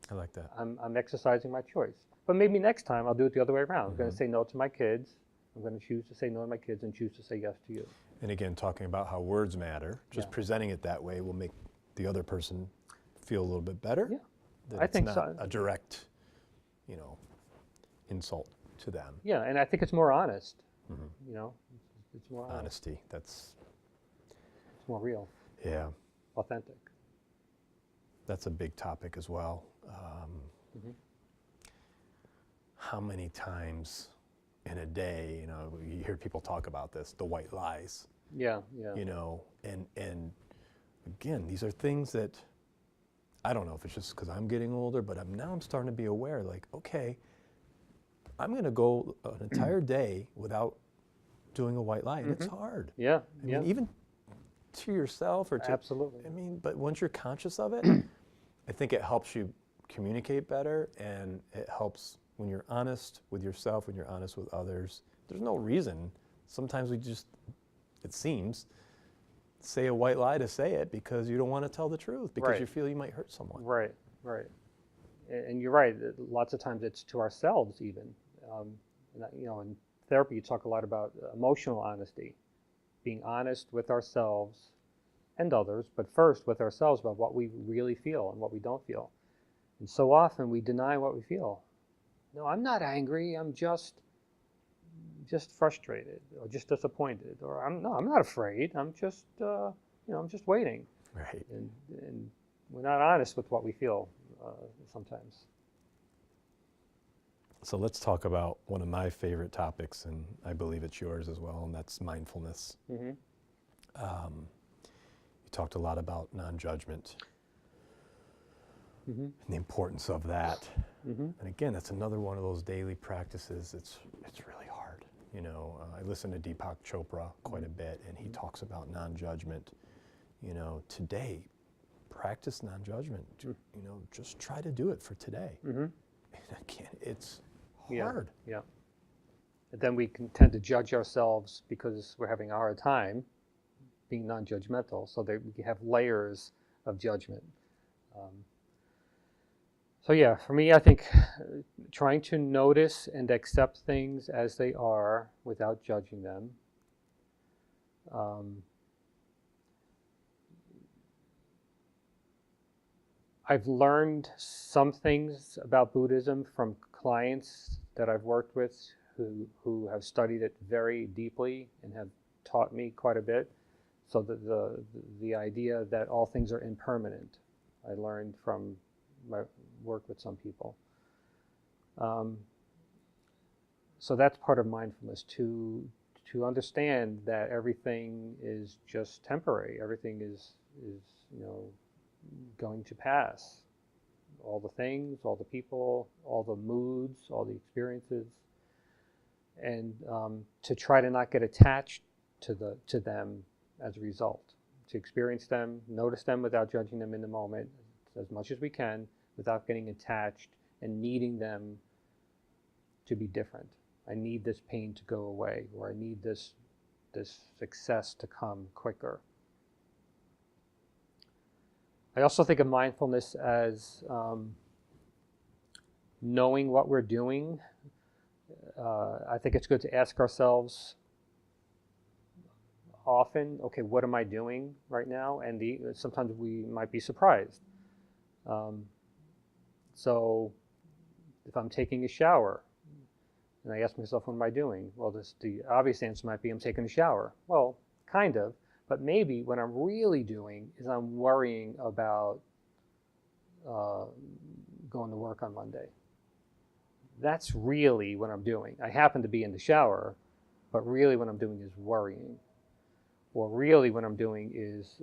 I like that. I'm exercising my choice. But maybe next time I'll do it the other way around. I'm going to say no to my kids. I'm going to choose to say no to my kids and choose to say yes to you. And again, talking about how words matter, just presenting it that way will make the other person feel a little bit better. Yeah, That I it's think not so. a direct, insult to them. Yeah, and I think it's more honest. It's more honest. Honesty, that's, It's more real, yeah, authentic. that's a big topic as well. How many times in a day, you hear people talk about this, the white lies, Yeah. and again, these are things that, I don't know if it's just because I'm getting older, but now I'm starting to be aware, like, okay, I'm going to go an entire day without doing a white lie, and it's hard. Yeah. I mean, even to yourself or to, Absolutely. I mean, but once you're conscious of it, I think it helps you communicate better, and it helps when you're honest with yourself, when you're honest with others. There's no reason. Sometimes we just, it seems, say a white lie to say it because you don't want to tell the truth, because Right. you feel you might hurt someone. Right. And you're right. Lots of times it's to ourselves even. In therapy, you talk a lot about emotional honesty, being honest with ourselves and others, but first with ourselves about what we really feel and what we don't feel. And so often we deny what we feel. No, I'm not angry. I'm just frustrated or just disappointed, or I'm not afraid. I'm just I'm just waiting. Right. And we're not honest with what we feel sometimes. So let's talk about one of my favorite topics, and I believe it's yours as well, and that's mindfulness. Mm-hmm. You talked a lot about non-judgment Mm-hmm. and the importance of that. Mm-hmm. And again, that's another one of those daily practices. It's really hard. I listen to Deepak Chopra quite a bit, and he talks about non-judgment. Today, practice non-judgment. Just try to do it for today. Mm-hmm. And again, it's hard. Yeah. And then we can tend to judge ourselves because we're having a hard time being non-judgmental. So that we have layers of judgment. So yeah, for me, I think trying to notice and accept things as they are without judging them. I've learned some things about Buddhism from clients that I've worked with who have studied it very deeply and have taught me quite a bit. So the idea that all things are impermanent, I learned from my work with some people. So that's part of mindfulness, to understand that everything is just temporary. Everything is going to pass. All the things, all the people, all the moods, all the experiences, and to try to not get attached to them as a result. To experience them, notice them without judging them in the moment, as much as we can, without getting attached and needing them to be different. I need this pain to go away, or I need this success to come quicker. I also think of mindfulness as knowing what we're doing. I think it's good to ask ourselves often, okay, what am I doing right now? And sometimes we might be surprised. So if I'm taking a shower and I ask myself, what am I doing? Well, the obvious answer might be I'm taking a shower. Well, kind of, but maybe what I'm really doing is I'm worrying about going to work on Monday. That's really what I'm doing. I happen to be in the shower, but really what I'm doing is worrying. Or really what I'm doing is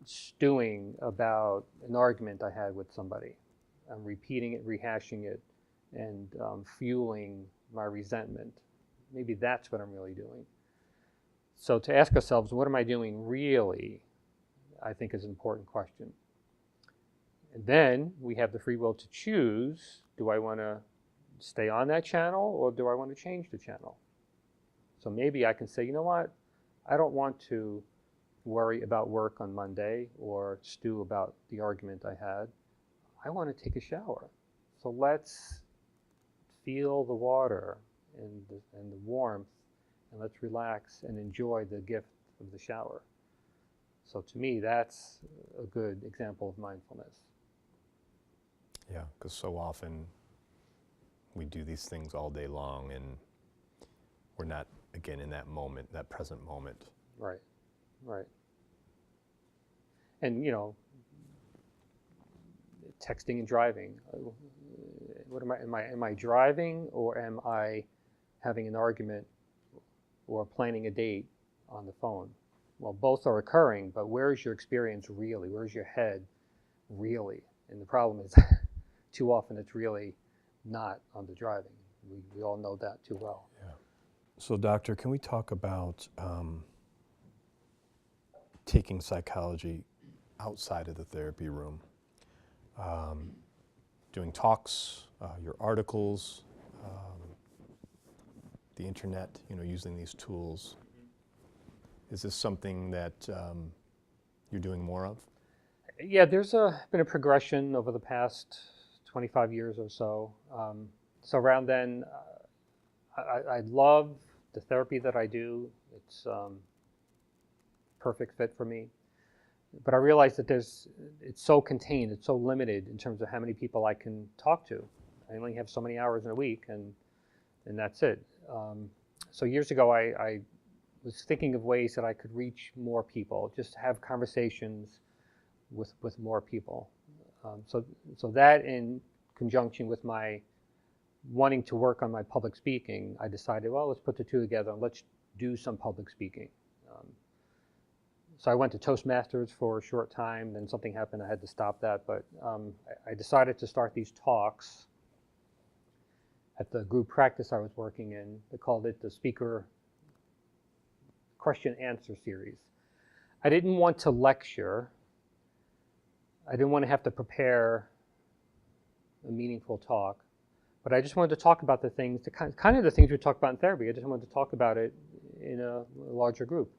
stewing about an argument I had with somebody. I'm repeating it, rehashing it, and fueling my resentment. Maybe that's what I'm really doing. So to ask ourselves, what am I doing really, I think is an important question. And then we have the free will to choose, do I want to stay on that channel or do I want to change the channel? So maybe I can say, you know what, I don't want to worry about work on Monday or stew about the argument I had. I want to take a shower. So let's feel the water and the warmth, and let's relax and enjoy the gift of the shower. So to me, that's a good example of mindfulness. Yeah, because so often we do these things all day long and we're not, again, in that moment, that present moment. Right, right. And, you know, texting and driving. What am I driving, or am I having an argument or planning a date on the phone? Well, both are occurring, but where's your experience really? Where's your head really? And the problem is too often it's really not on the driving. We all know that too well. Yeah. So, doctor, can we talk about taking psychology outside of the therapy room? Doing talks, your articles, the internet, you know, using these tools. Is this something that you're doing more of? Yeah, there's been a progression over the past 25 years or so. So around then, I love the therapy that I do. It's perfect fit for me. But I realized that it's so contained, it's so limited in terms of how many people I can talk to. I only have so many hours in a week, and that's it. So years ago, I was thinking of ways that I could reach more people, just have conversations with more people. So that, in conjunction with my wanting to work on my public speaking, I decided, well, let's put the two together and let's do some public speaking. So I went to Toastmasters for a short time, then something happened, I had to stop that, but I decided to start these talks at the group practice I was working in. They called it the Speaker Question Answer Series. I didn't want to lecture. I didn't want to have to prepare a meaningful talk, but I just wanted to talk about the things, kind of the things we talk about in therapy. I just wanted to talk about it in a larger group.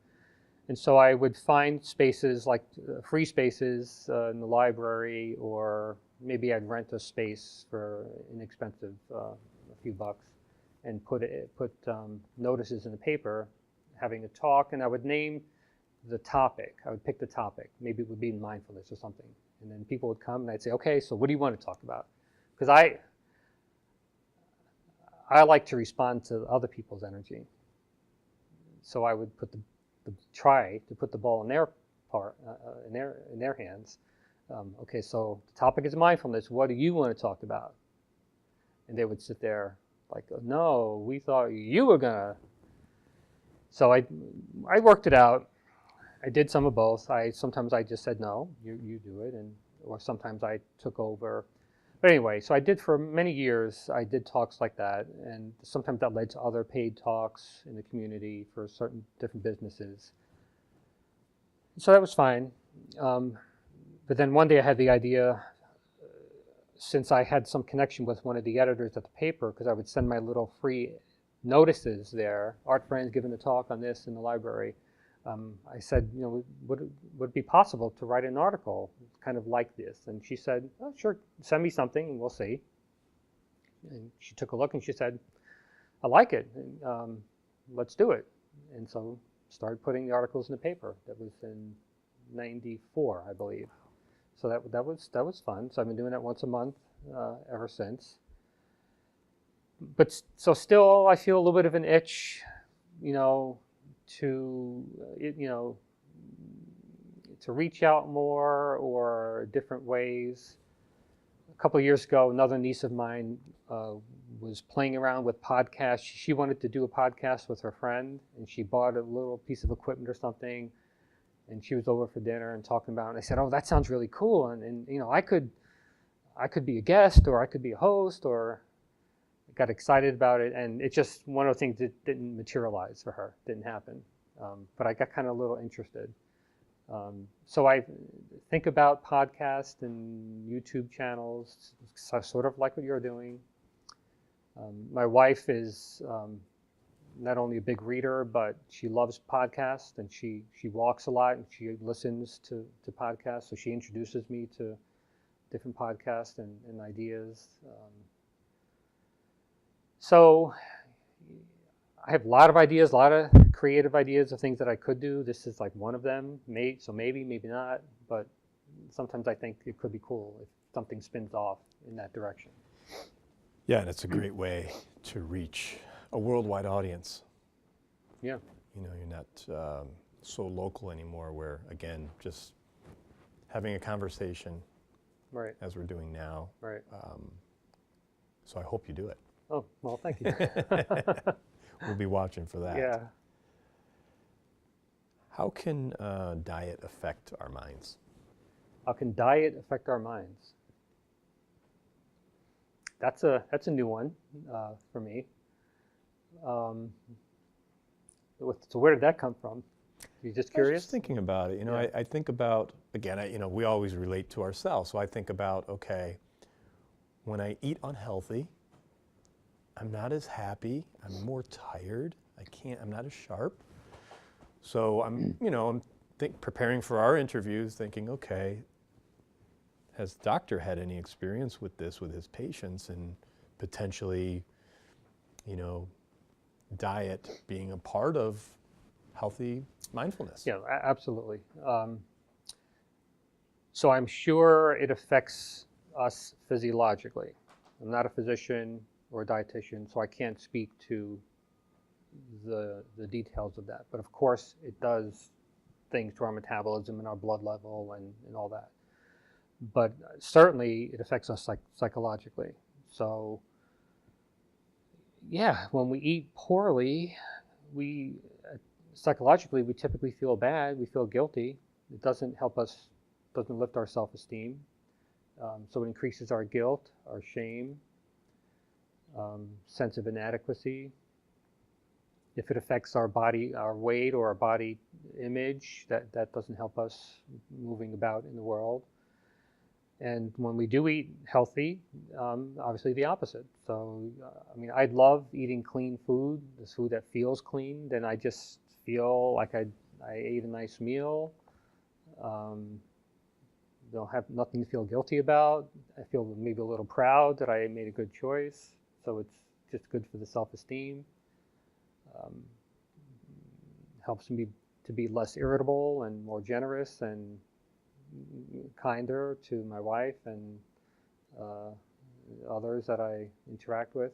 And so I would find spaces like free spaces in the library, or maybe I'd rent a space for inexpensive, a few bucks, and put notices in the paper, having a talk, and I would name the topic. I would pick the topic. Maybe it would be mindfulness or something. And then people would come and I'd say, okay, so what do you want to talk about? Because I like to respond to other people's energy. So I would try to put the ball in their in their hands. Okay, so the topic is mindfulness. What do you want to talk about? And they would sit there like, no, we thought you were gonna. So I worked it out. I did some of both. Sometimes I just said, no, you do it, or sometimes I took over. But anyway, so I did for many years, I did talks like that, and sometimes that led to other paid talks in the community for certain different businesses. So that was fine. But then one day I had the idea, since I had some connection with one of the editors at the paper, because I would send my little free notices there, Art Frenz giving a talk on this in the library. I said, you know, would it be possible to write an article kind of like this? And she said, oh, sure, send me something and we'll see. And she took a look and she said, I like it, let's do it. And so started putting the articles in the paper. That was in '94, I believe. So that was fun. So I've been doing that once a month ever since. But so still, I feel a little bit of an itch, you know, to reach out more or different ways. A couple of years ago, another niece of mine was playing around with podcasts. She wanted to do a podcast with her friend, and she bought a little piece of equipment or something, and she was over for dinner and talking about it. And I said, oh, that sounds really cool, and you know, I could be a guest, or I could be a host, or got excited about it, and it's just one of the things that didn't materialize for her, didn't happen. But I got kind of a little interested. So I think about podcasts and YouTube channels, sort of like what you're doing. My wife is not only a big reader, but she loves podcasts, and she walks a lot, and she listens to podcasts, so she introduces me to different podcasts and ideas. So, I have a lot of ideas, a lot of creative ideas of things that I could do. This is like one of them, so maybe, maybe not, but sometimes I think it could be cool if something spins off in that direction. Yeah, and it's a great way to reach a worldwide audience. Yeah. You know, you're not so local anymore where, again, just having a conversation Right. as we're doing now. Right. So I hope you do it. Oh, well, thank you. We'll be watching for that. Yeah. How can diet affect our minds? How can diet affect our minds? That's a new one for me. So where did that come from? You just I was curious? just thinking about it. You know, Yeah. I think about, again, you know, we always relate to ourselves. So I think about, okay, when I eat unhealthy, I'm not as happy. I'm more tired. I'm not as sharp. So I'm, you know, preparing for our interviews thinking, okay, has the doctor had any experience with this with his patients and potentially, you know, diet being a part of healthy mindfulness? Yeah, absolutely. So I'm sure it affects us physiologically. I'm not a physician or a dietitian, so I can't speak to the details of that. But of course, it does things to our metabolism and our blood level and all that. But certainly, it affects us psychologically. So, yeah, when we eat poorly, psychologically, we typically feel bad. We feel guilty. It doesn't help us, doesn't lift our self-esteem. So it increases our guilt, our shame, sense of inadequacy. If it affects our body, our weight, or our body image, that doesn't help us moving about in the world. And when we do eat healthy, obviously the opposite. So, I mean, I love eating clean food, this food that feels clean. Then I just feel like I ate a nice meal. Don't have nothing to feel guilty about. I feel maybe a little proud that I made a good choice. So it's just good for the self-esteem. Helps me to be less irritable and more generous and kinder to my wife and others that I interact with.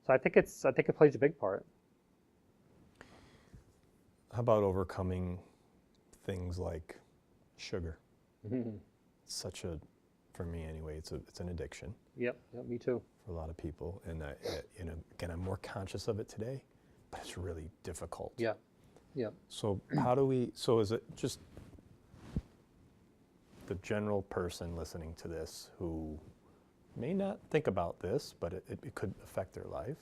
So I think it plays a big part. How about overcoming things like sugar? Mm-hmm. It's such a, for me anyway, it's an addiction. Yep, me too. For a lot of people, and you know, again, I'm more conscious of it today, but it's really difficult. Yeah. So how do we? So is it just the general person listening to this who may not think about this, but it could affect their life?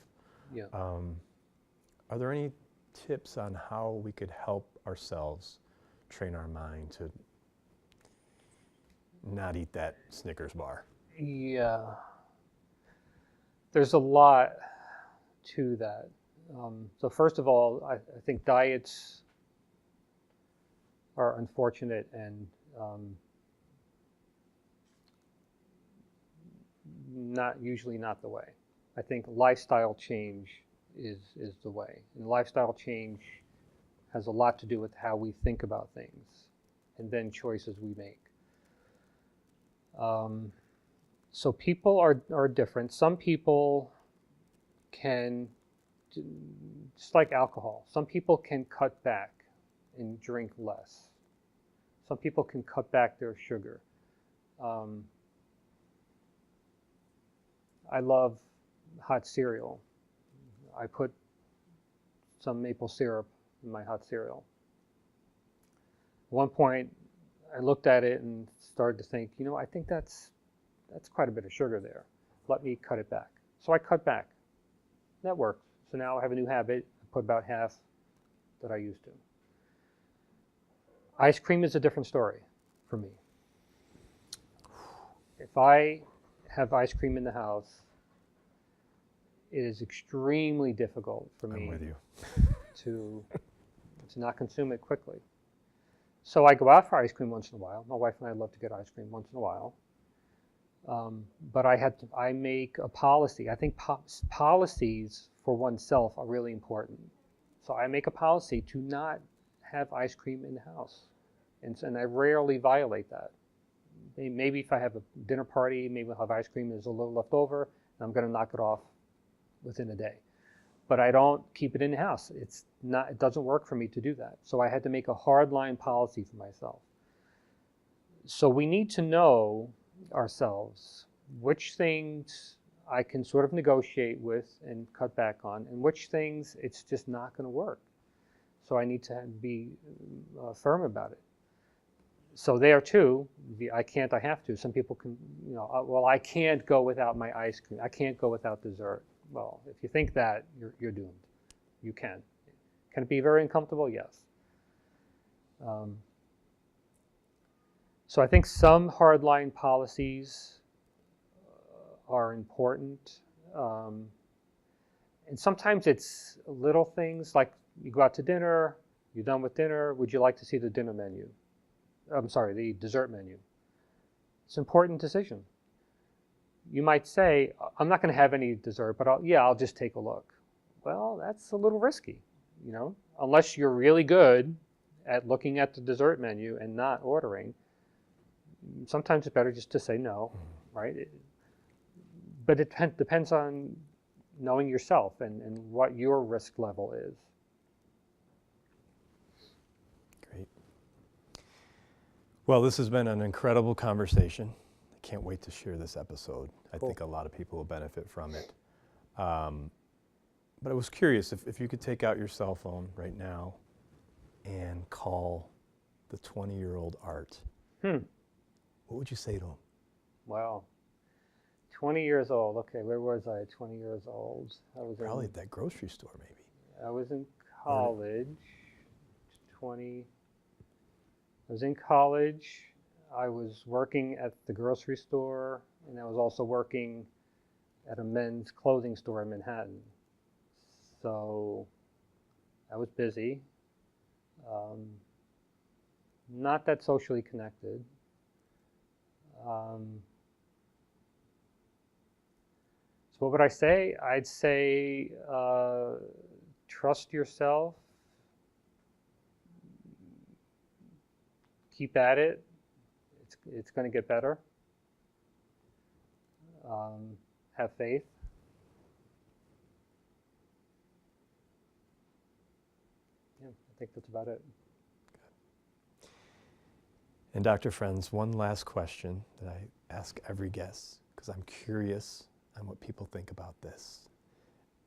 Yeah. Are there any tips on how we could help ourselves train our mind to not eat that Snickers bar? Yeah. There's a lot to that. So first of all, I think diets are unfortunate and usually not the way. I think lifestyle change is the way. And lifestyle change has a lot to do with how we think about things and then choices we make. So people are different. Some people can, just like alcohol, some people can cut back and drink less. Some people can cut back their sugar. I love hot cereal. I put some maple syrup in my hot cereal. At one point, I looked at it and started to think, you know, I think that's quite a bit of sugar there. Let me cut it back. So I cut back. That worked. So now I have a new habit. I put about half that I used to. Ice cream is a different story for me. If I have ice cream in the house, it is extremely difficult for me I'm with you. to not consume it quickly. So I go out for ice cream once in a while. My wife and I love to get ice cream once in a while. But I make a policy. I think policies for oneself are really important. So I make a policy to not have ice cream in the house. And I rarely violate that. Maybe if I have a dinner party, maybe I'll have ice cream, there's a little left over, and I'm going to knock it off within a day. But I don't keep it in the house. It doesn't work for me to do that. So I had to make a hard line policy for myself. So we need to know ourselves which things I can sort of negotiate with and cut back on, and which things it's just not going to work. So I need to be firm about it. So there too, I can't, I have to. Some people can, well, I can't go without my ice cream. I can't go without dessert. Well, if you think that, you're doomed. You can. Can it be very uncomfortable? Yes. So I think some hardline policies are important. And sometimes it's little things like you go out to dinner, you're done with dinner, would you like to see the dinner menu? I'm sorry, the dessert menu. It's an important decision. You might say, I'm not going to have any dessert, but I'll just take a look. Well, that's a little risky, unless you're really good at looking at the dessert menu and not ordering. Sometimes it's better just to say no, right? But it depends on knowing yourself and what your risk level is. Great. Well, this has been an incredible conversation. I can't wait to share this episode. I think a lot of people will benefit from it. But I was curious if you could take out your cell phone right now and call the 20-year-old Art. What would you say to him? Wow. 20 years old. Okay, where was I at 20 years old? I was probably at that grocery store, maybe. I was in college. I was in college. I was working at the grocery store, and I was also working at a men's clothing store in Manhattan. So I was busy. Not that socially connected. So what would I say? I'd say trust yourself. Keep at it. It's going to get better. Have faith. Yeah, I think that's about it. And Dr. Frenz, one last question that I ask every guest, because I'm curious on what people think about this.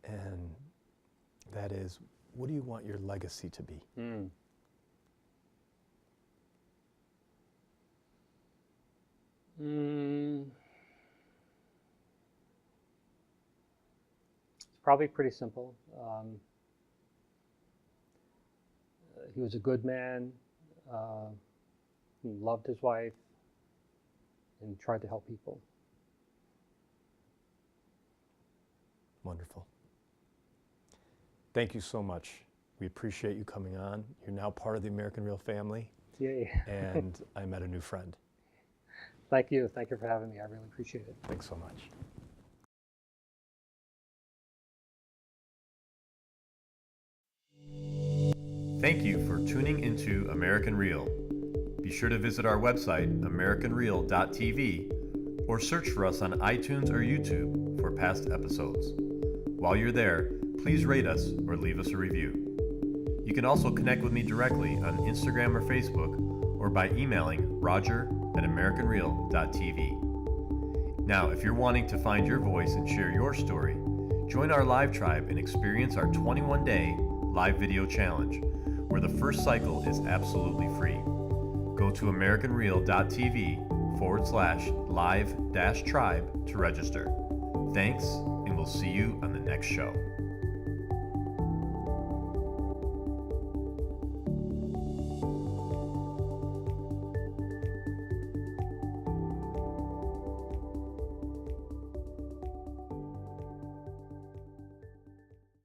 And that is, what do you want your legacy to be? It's probably pretty simple. He was a good man. He loved his wife and tried to help people. Wonderful. Thank you so much. We appreciate you coming on. You're now part of the American Real family. Yay. And I met a new friend. Thank you. Thank you for having me. I really appreciate it. Thanks so much. Thank you for tuning into American Real. Be sure to visit our website, americanreal.tv, or search for us on iTunes or YouTube for past episodes. While you're there, please rate us or leave us a review. You can also connect with me directly on Instagram or Facebook, or by emailing roger@americanreal.tv. Now, if you're wanting to find your voice and share your story, join our live tribe and experience our 21-day live video challenge, where the first cycle is absolutely free. Go to americanreal.tv/live-tribe to register. Thanks, and we'll see you on the next show.